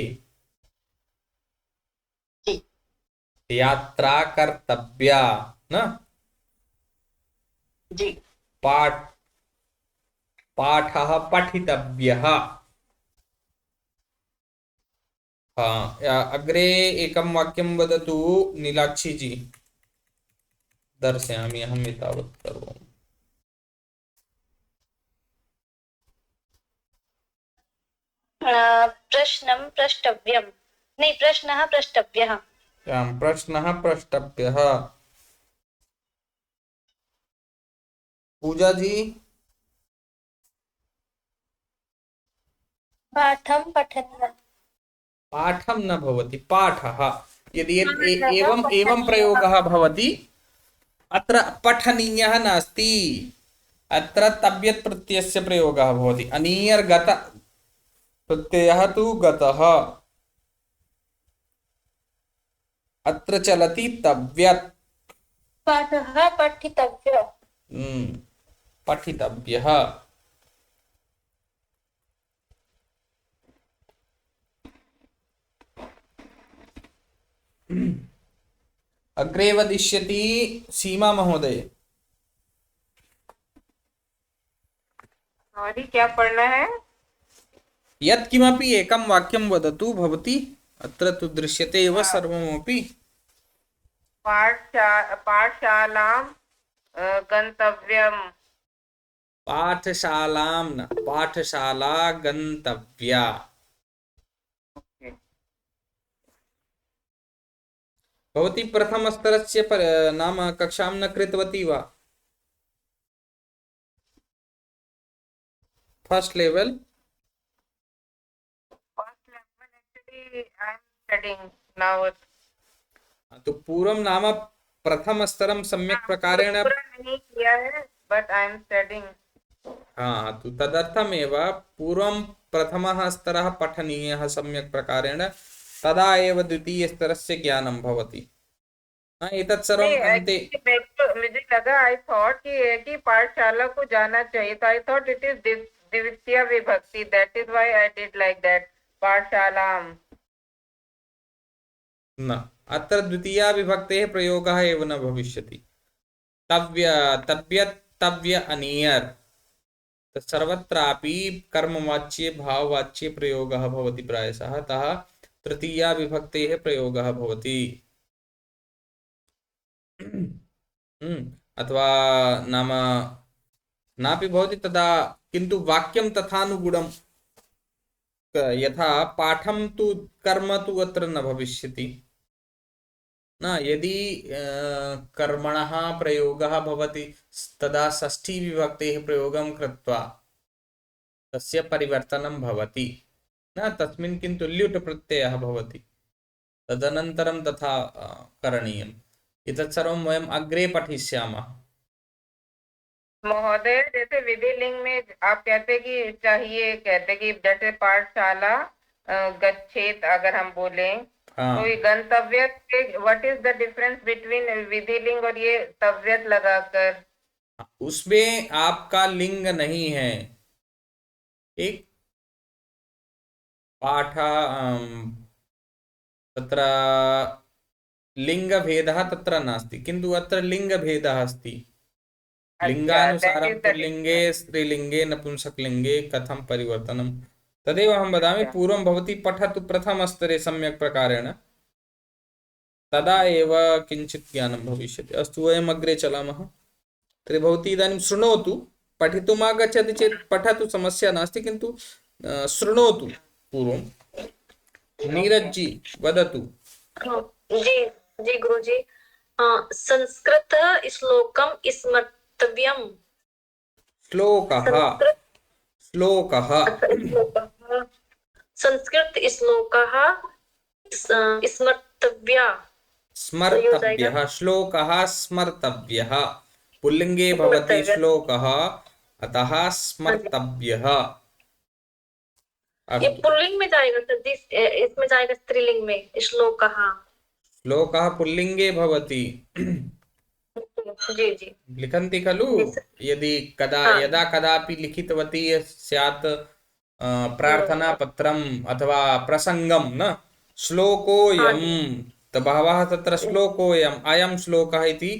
यात्रा कर्तव्या न, जी। पाठः पठितव्यः, हाँ, अग्रे एकं वाक्यं वदतु नीलाक्षी जी। दर्शयामि अहम् एतावत् सर्वम्। प्रश्नं प्रष्टव्यं नहीं प्रश्नः प्रष्टव्यः आम्, प्रश्नः प्रष्टव्यः। पूजा जी। पाठं पठनीयम्। पाठं न भवति, पाठः। यदि एवम् एवं प्रयोगः भवति, अत्र पठनीयः नास्ति, अत्र तव्यत् प्रत्ययस्य प्रयोगः भवति। अनीयर् गत प्रत्ययः तु गतः, अत्र चलति तव्यत्। पाठः पठितव्यः। पठितव्यः। अग्रे वदिष्यति सीमा महोदय। सॉरी, क्या पढ़ना है? यत्किमपि एकं वाक्यं वदतु भवती। अत्र तु दृश्यते एव सर्वमपि। पाठशालां गन्तव्यम्। पाठशालां न, पाठशाला गन्तव्या। भवती प्रथमस्तरस्य नाम कक्षां न कृतवती वा? First level. Actually, I'm studying now. तो पूर्वं नाम प्रथमस्तरं सम्यक् प्रकारेण। पूरा नहीं किया है, but I'm studying. हाँ, तो तदर्थमेव पूर्वं प्रथमः स्तरः पठनीयः सम्यक् प्रकारेण, तदा एव द्वितीयस्तरस्य ज्ञानं भवति। एतत् सर्वम् अन्ते। मुझे लगा, आई थॉट कि एक ही पाठशाला को जाना चाहिए था। आई थॉट इट इज द्वितीय विभक्ति, that is why I did like that, पाठशालां। न, अत्र द्वितीया विभक्तेः प्रयोगः एव न भविष्यति। तव्य, तव्यत्, तव्य, अनीयर्, सर्वत्रापि कर्मवाच्ये भाववाच्ये प्रयोगः भवति प्रायशः, अतः तृतीया विभक्तेः प्रयोगः भवति। अथवा नाम नापि भवति तदा, किन्तु वाक्यं तथानुगुणं, यथा पाठं तु कर्म तु अत्र न भविष्यति न। यदि कर्मणः प्रयोगः भवति तदा षष्ठी विभक्तेः प्रयोगं कृत्वा तस्य परिवर्तनं भवति न, तस्मिन् किन्तु ल्युट् प्रत्ययः भवति। तदनन्तरं तथा करणीयम्। एतत् सर्वं वयम् अग्रे पठिष्यामः। महोदय, जैसे विधिलिंग में आप कहते कि चाहिए, कहते कि जैसे पाठशाला गच्छेत अगर हम बोले, तो ये गंतव्य, what is the difference between विधिलिंग और ये तव्यत लगाकर? उसमें आपका लिंग नहीं है। एक पाठ तत्र लिंगभेदः तत्र नास्ति, किन्तु अत्र लिंगभेदः अस्ति। लिंगानुसारं पुल्लिङ्गे, स्त्रीलिङ्गे, नपुंसकलिङ्गे कथं परिवर्तनं, तदेव अहं वदामि। पूर्वं भवती पठतु प्रथमस्तरे सम्यक् प्रकारेण, तदा एव किञ्चित् ज्ञानं भविष्यति। अस्तु, वयम् अग्रे चलामः। तर्हि भवती इदानीं शृणोतु। पठितुम् आगच्छति चेत् पठतु, समस्या नास्ति, किन्तु शृणोतु पूर्वं। नीरज जी वदतु। जी जी गुरुजी। संस्कृत श्लोकं स्मर्तव्यम्। श्लोकः, श्लोकः, संस्कृत श्लोकः स्मर्तव्यः। स्मर्तव्यः, श्लोकः स्मर्तव्यः। पुल्लिङ्गे भवति श्लोकः, अतः स्मर्तव्यः। ये पुल्लिंग में जाएगा सर, इसमें जाएगा स्त्रीलिंग में श्लोकः। श्लोकः पुल्लिङ्गे भवति। जी जी लिखन्ति खलु? यदि यदा कदापि लिखितवती स्यात् प्रार्थनापत्रम् अथवा प्रसङ्गं न, श्लोकोऽयं, बहवः तत्र श्लोकोऽयम्, अयं श्लोकः इति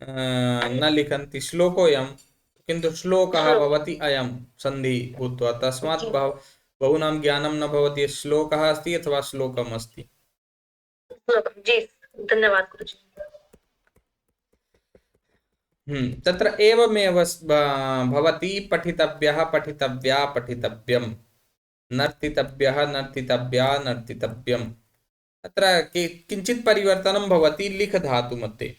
न लिखन्ति, श्लोकोऽयं, किन्तु श्लोकः भवति अयं सन्धि भूत्वा। तस्मात् बहूनां ज्ञानं न भवति, श्लोकः अस्ति अथवा श्लोकम् अस्ति? जी, धन्यवाद गुरुजी। तत्र एवमेव भवति पठितव्यः पठितव्या पठितव्यं, नर्तितव्यः नर्तितव्या नर्तितव्यम्। अत्र किञ्चित् परिवर्तनं भवति लिख धातु मध्ये,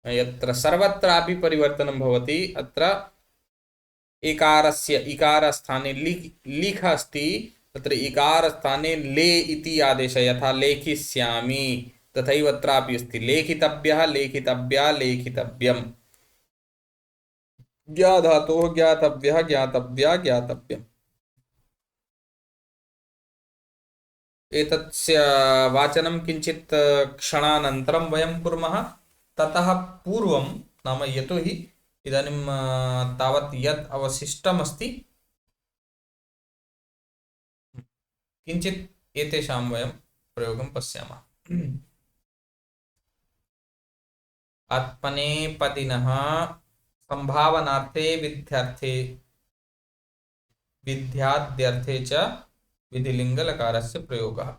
यत्र सर्वत्रापि परिवर्तनं भवति। अत्र इकारस्य इकारस्थाने लिख अस्ति, तत्र इकारस्थाने ले इति आदेशः, यथा लेखिष्यामि तथैव अत्रापि अस्ति लेखितव्यः लेखितव्या लेखितव्यम्। ज्ञा धातोः ज्ञातव्यः ज्ञातव्या ज्ञातव्यम्। एतस्य वाचनं किञ्चित् क्षणानन्तरं वयं कुर्मः। ततः पूर्वं नाम यतोहि इदानीं तावत् यत् अवशिष्टमस्ति किञ्चित् एतेषां वयं प्रयोगं पश्यामः। आत्मनेपदिनः संभावनार्थे विद्यार्थे विद्याद्यर्थे च विधिलिङ्गलकारस्य प्रयोगः।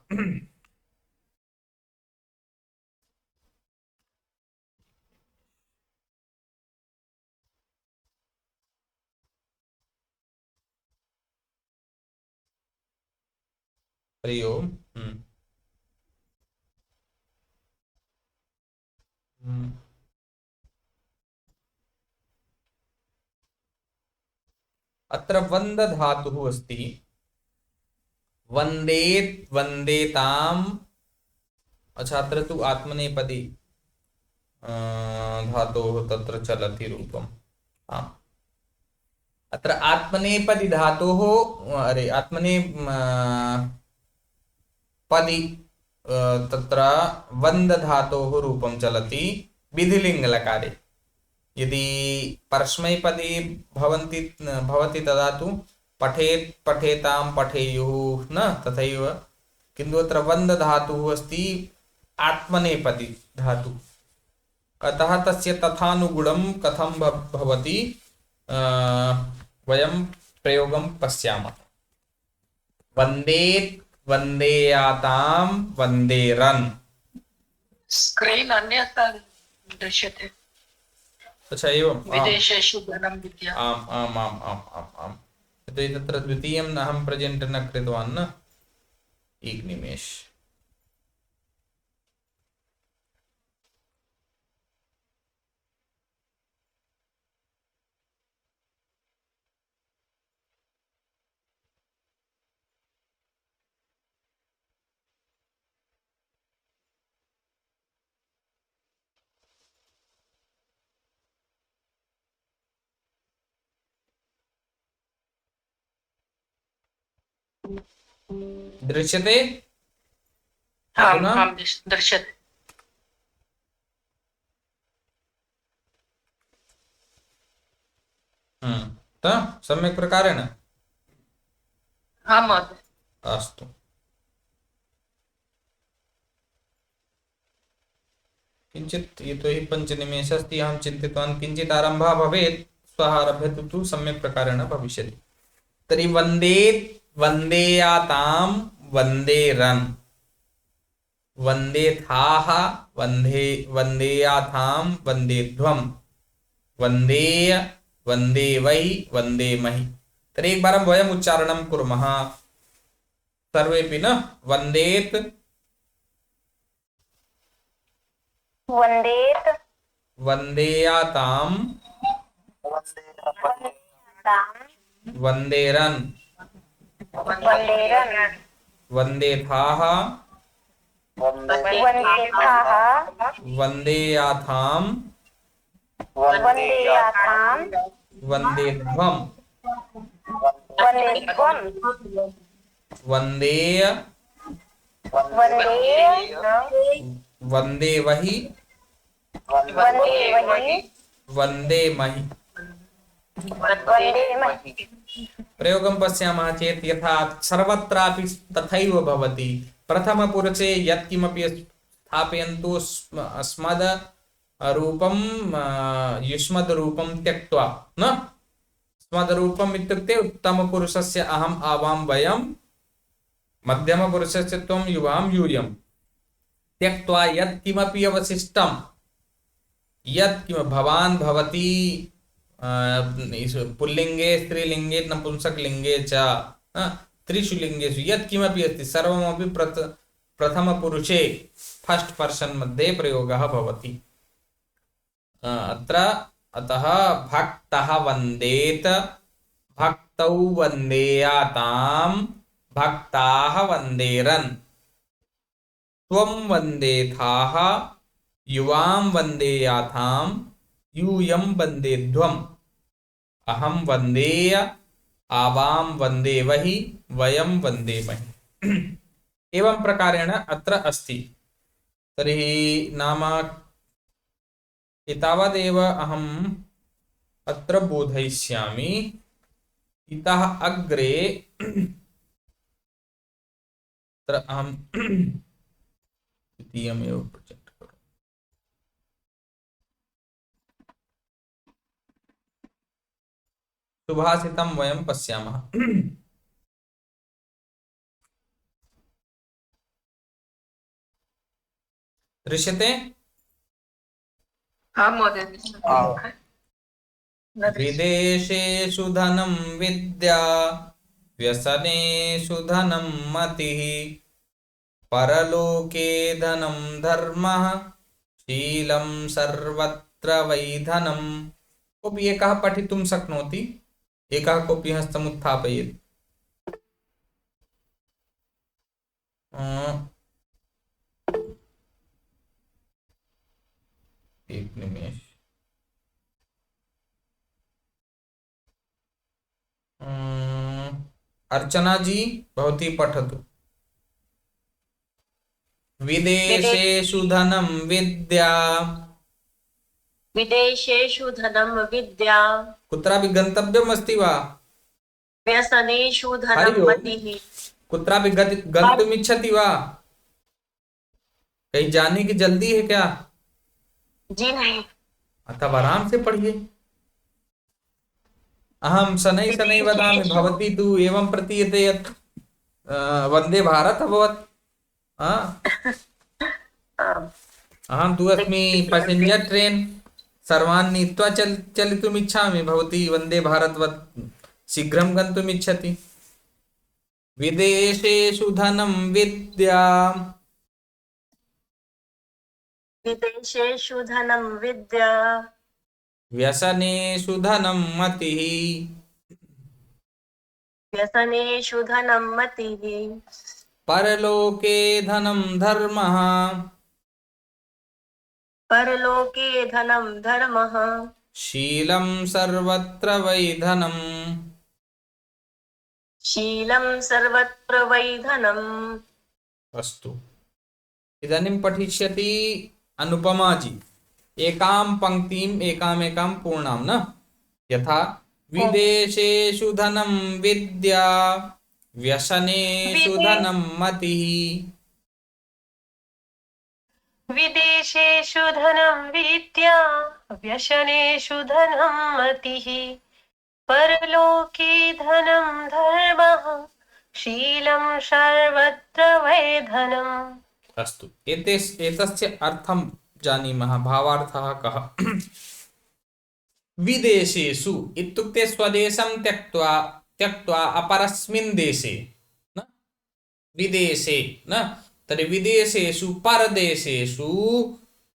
हरि ओम्। अत्र वन्द धातुः अस्ति, वन्देत् वन्देताम्। अच्छा, अत्र तु आत्मनेपदी धातोः तत्र चलति रूपम्। अत्र आत्मनेपदी धातोः आत्मनेपदी तत्र वन्द धातोः रूपं चलति विधिलिङ्गलकारे। यदि परस्मैपदी भवति तदा तु पठेत् पठेतां पठेयुः न तथैव, किन्तु अत्र वन्द धातुः अस्ति आत्मनेपदी धातु, अतः तस्य तथानुगुणं कथं भवति वयं प्रयोगं पश्यामः। वन्देत् वन्देयातां वन्देरन्। स्क्रीन् अन्यथा दृश्यते। अच्छा एवं, विदेशेषु धनं विद्या। आम् आम् आम् आम् आम् आम्। यतोहि तत्र द्वितीयं अहं प्रेजेण्ट् न कृतवान् न। एक निमेष। दृश्यते? आम् दृश्यते। सम्यक् प्रकारेण। आम् महोदय। अस्तु, किञ्चित् यतोहि 5 निमेषः अस्ति, अहं चिन्तितवान् किञ्चित् आरम्भः भवेत्, श्वः आरभ्य तु सम्यक् प्रकारेण भविष्यति। तर्हि वन्देत् वन्देयातां वन्देरन्, वन्देथाः वन्देयाथां वन्देध्वं, वन्देय वन्देवै वन्देमहि। तर्हि एकवारं वयम् उच्चारणं कुर्मः सर्वेपि न। वन्देत् वन्देत् वन्देयातां वन्देरन्, वन्देरन्, वन्देथाः वन्देथाः वन्देयाथां वन्देयाथां वन्देध्वं, वन्देध्वं, वन्देय वन्देय वन्देवहि वन्देवहि वन्देमहि। वन्देमहि। प्रयोगं पश्यामः चेत् यथा सर्वत्रापि तथैव भवति। प्रथमपुरुषे यत्किमपि स्थापयन्तु अस्मद् रूपं युष्मद् रूपं त्यक्त्वा न। स्मद् रूपम् इत्युक्ते उत्तमपुरुषस्य अहम् आवां वयं मध्यमपुरुषस्य त्वं युवां यूयं त्यक्त्वा यत्किमपि अवशिष्टं यत्किम भवान् भवती पुल्लिङ्गे स्त्रीलिङ्गे नपुंसकलिङ्गे च त्रिषु लिङ्गेषु यत्किमपि अस्ति सर्वमपि प्रथमपुरुषे फर्स्ट पर्सन मध्ये प्रयोगः भवति। अत्र अतः भक्तः वन्देत भक्तौ वन्देयातां भक्ताः वन्देरन् त्वं वन्देथाः युवां वन्देयाथां यूयं वन्देध्वम् अहं वन्देय आवां वन्देवहि वयं वन्देमहि। एवं प्रकारेण अत्र अस्ति। तर्हि नाम एतावदेव अहम् अत्र बोधयिष्यामि। इतः अग्रे अत्र अहं द्वितीयमेव प्रोजेक्ट् करोमि। सुभाषितं वयं पश्यामः। दृश्यते? हाँ महोदय। विदेशेषु धनं विद्या व्यसनेषु धनं मतिः परलोके धनं धर्मः शीलं सर्वत्र वै धनम्। कोऽपि एकः पठितुं शक्नोति? एकः कोऽपि हस्तमुत्थापयेत्। एक निमेष। अर्चना जी भवती पठतु। विदेशेषु धनं विद्या विदेशेषु धनं विद्या कुत्रापि गन्तव्यम् अस्ति वा? व्यसनेषु धनं हरि ओम्। मतिः कुत्रापि गन्तुम् इच्छति वा? कहीं जाने की जल्दी है क्या? जी नहीं। तब आराम से पढ़िए। अहं शनैः शनैः वदामि, भवती तु एवं प्रतीयते यत् वन्दे भारत अभवत्। अहं तु अस्मि पैसेंजर ट्रेन, सर्वान् नीत्वा चलितुम् इच्छामि। भवती वन्दे भारतवत् शीघ्रं गन्तुम् इच्छति। विदेशेषु धनं विद्या विदेशेषु धनं विद्या व्यसनेषु धनं मतिः व्यसनेषु धनं मतिः परलोके धनं धर्मः परलोके धनं धर्मः शीलं सर्वत्र वै धनम्। शीलं सर्वत्र वै धनम्। अस्तु, इदानीं पठिष्यति अनुपमा जी। एकां पंक्तिम् एकामेकां पूर्णां न। यथा विदेशेषु धनं विद्या व्यसनेषु धनं मतिः। विदेशेषु धनं विद्या व्यसनेषु धनं मतिः परलोके धनं धर्मः शीलं सर्वत्र वै धनम्। अस्तु, एतस्य अर्थं जानीमः। भावार्थः कः? विदेशेषु इत्युक्ते स्वदेशं त्यक्त्वा अपरस्मिन् देशे न विदेशे न। तर्हि विदेशेषु परदेशेषु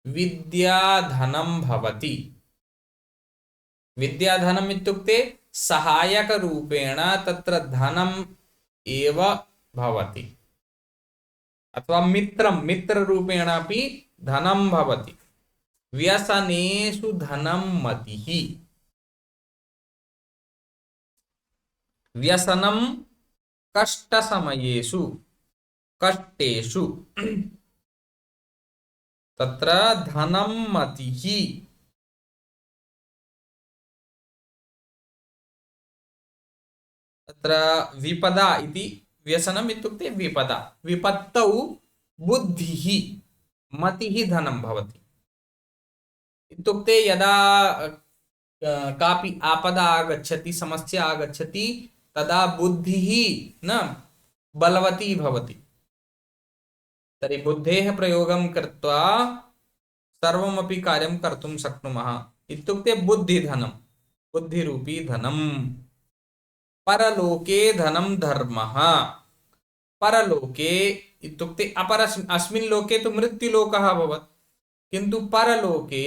विद्याधनं भवति। विद्याधनम् इत्युक्ते सहायकरूपेण तत्र धनम् एव भवति, अथवा मित्ररूपेण अपि धनं भवति। व्यसनेषु धनं मतिः। व्यसनं कष्टसमयेषु कष्टेषु तत्र धनं मतिः। तत्र विपदा इति व्यसनम् इत्युक्ते विपदा। विपत्तौ बुद्धिः मतिः धनं भवति। इत्युक्ते यदा कापि आपदा आगच्छति, समस्या आगच्छति, तदा बुद्धिः न बलवती भवति। तर्हि बुद्धेः प्रयोगं कृत्वा सर्वमपि कार्यं कर्तुं शक्नुमः इत्युक्ते बुद्धिधनं, बुद्धिरूपी धनं। परलोके धनं धर्मः। परलोके इत्युक्ते अस्मिन् लोके तु मृत्युलोकः अभवत्, किन्तु परलोके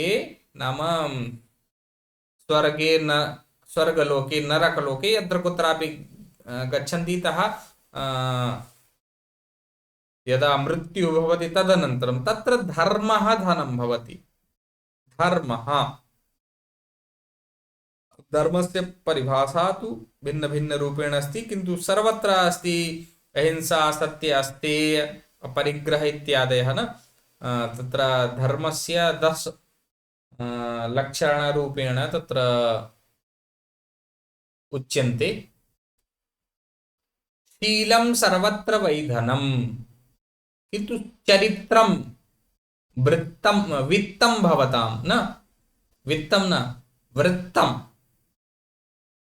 नाम स्वर्गे न स्वर्गलोके नरकलोके यत्र कुत्रापि गच्छन्ति तः यदा मृत्युः भवति तदनन्तरं तत्र धर्मः धनं भवति। धर्मः, धर्मस्य परिभाषा तु भिन्न भिन्न रूपेण अस्ति, किन्तु सर्वत्र अस्ति अहिंसा, सत्य, अस्तेय, परिग्रह इत्यादयः न। तत्र धर्मस्य 10 लक्षणरूपेण तत्र उच्यन्ते। शीलं सर्वत्र वैधनम्, किन्तु चरित्रं वृत्तं वित्तं भवतां न, वित्तं न वृत्तं।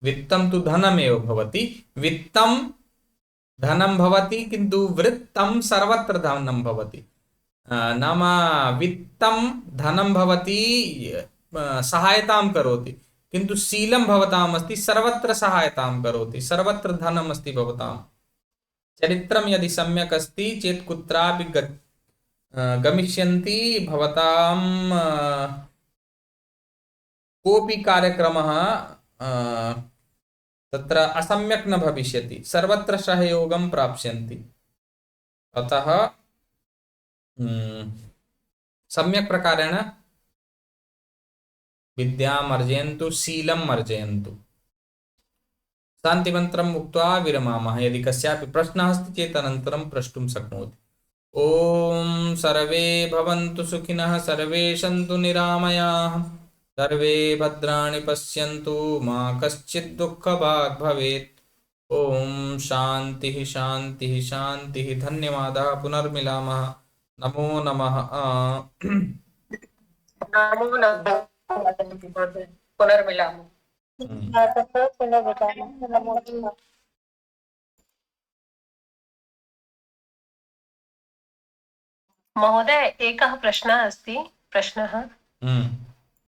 वित्तं तु धनमेव भवति, वित्तं धनं भवति, किन्तु वृत्तं सर्वत्र धनं भवति। नाम वित्तं धनं भवति, सहायतां करोति, किन्तु शीलं भवताम् अस्ति सर्वत्र सहायतां करोति, सर्वत्र धनम् अस्ति भवतां। चरित्रं यदि सम्यक् अस्ति चेत् कुत्रापि गमिष्यन्ति भवतां कोऽपि कार्यक्रमः तत्र असम्यक् न भविष्यति, सर्वत्र सहयोगं प्राप्स्यन्ति। अतः सम्यक् प्रकारेण विद्याम् अर्जयन्तु, शीलम् अर्जयन्तु। शान्तिमन्त्रम् उक्त्वा विरमामः। यदि कस्यापि प्रश्नः अस्ति चेत् अनन्तरं प्रष्टुं शक्नोति। ॐ सर्वे भवन्तु सुखिनः, सर्वे सन्तु निरामयाः, सर्वे भद्राणि पश्यन्तु, मा कश्चित् दुःखभाग् भवेत्। ॐ शान्तिः शान्तिः शान्तिः। धन्यवादः। पुनर्मिलामः। नमो नमः। नमो नमः। पुनर्मिलामः। महोदय, एकः प्रश्नः अस्ति।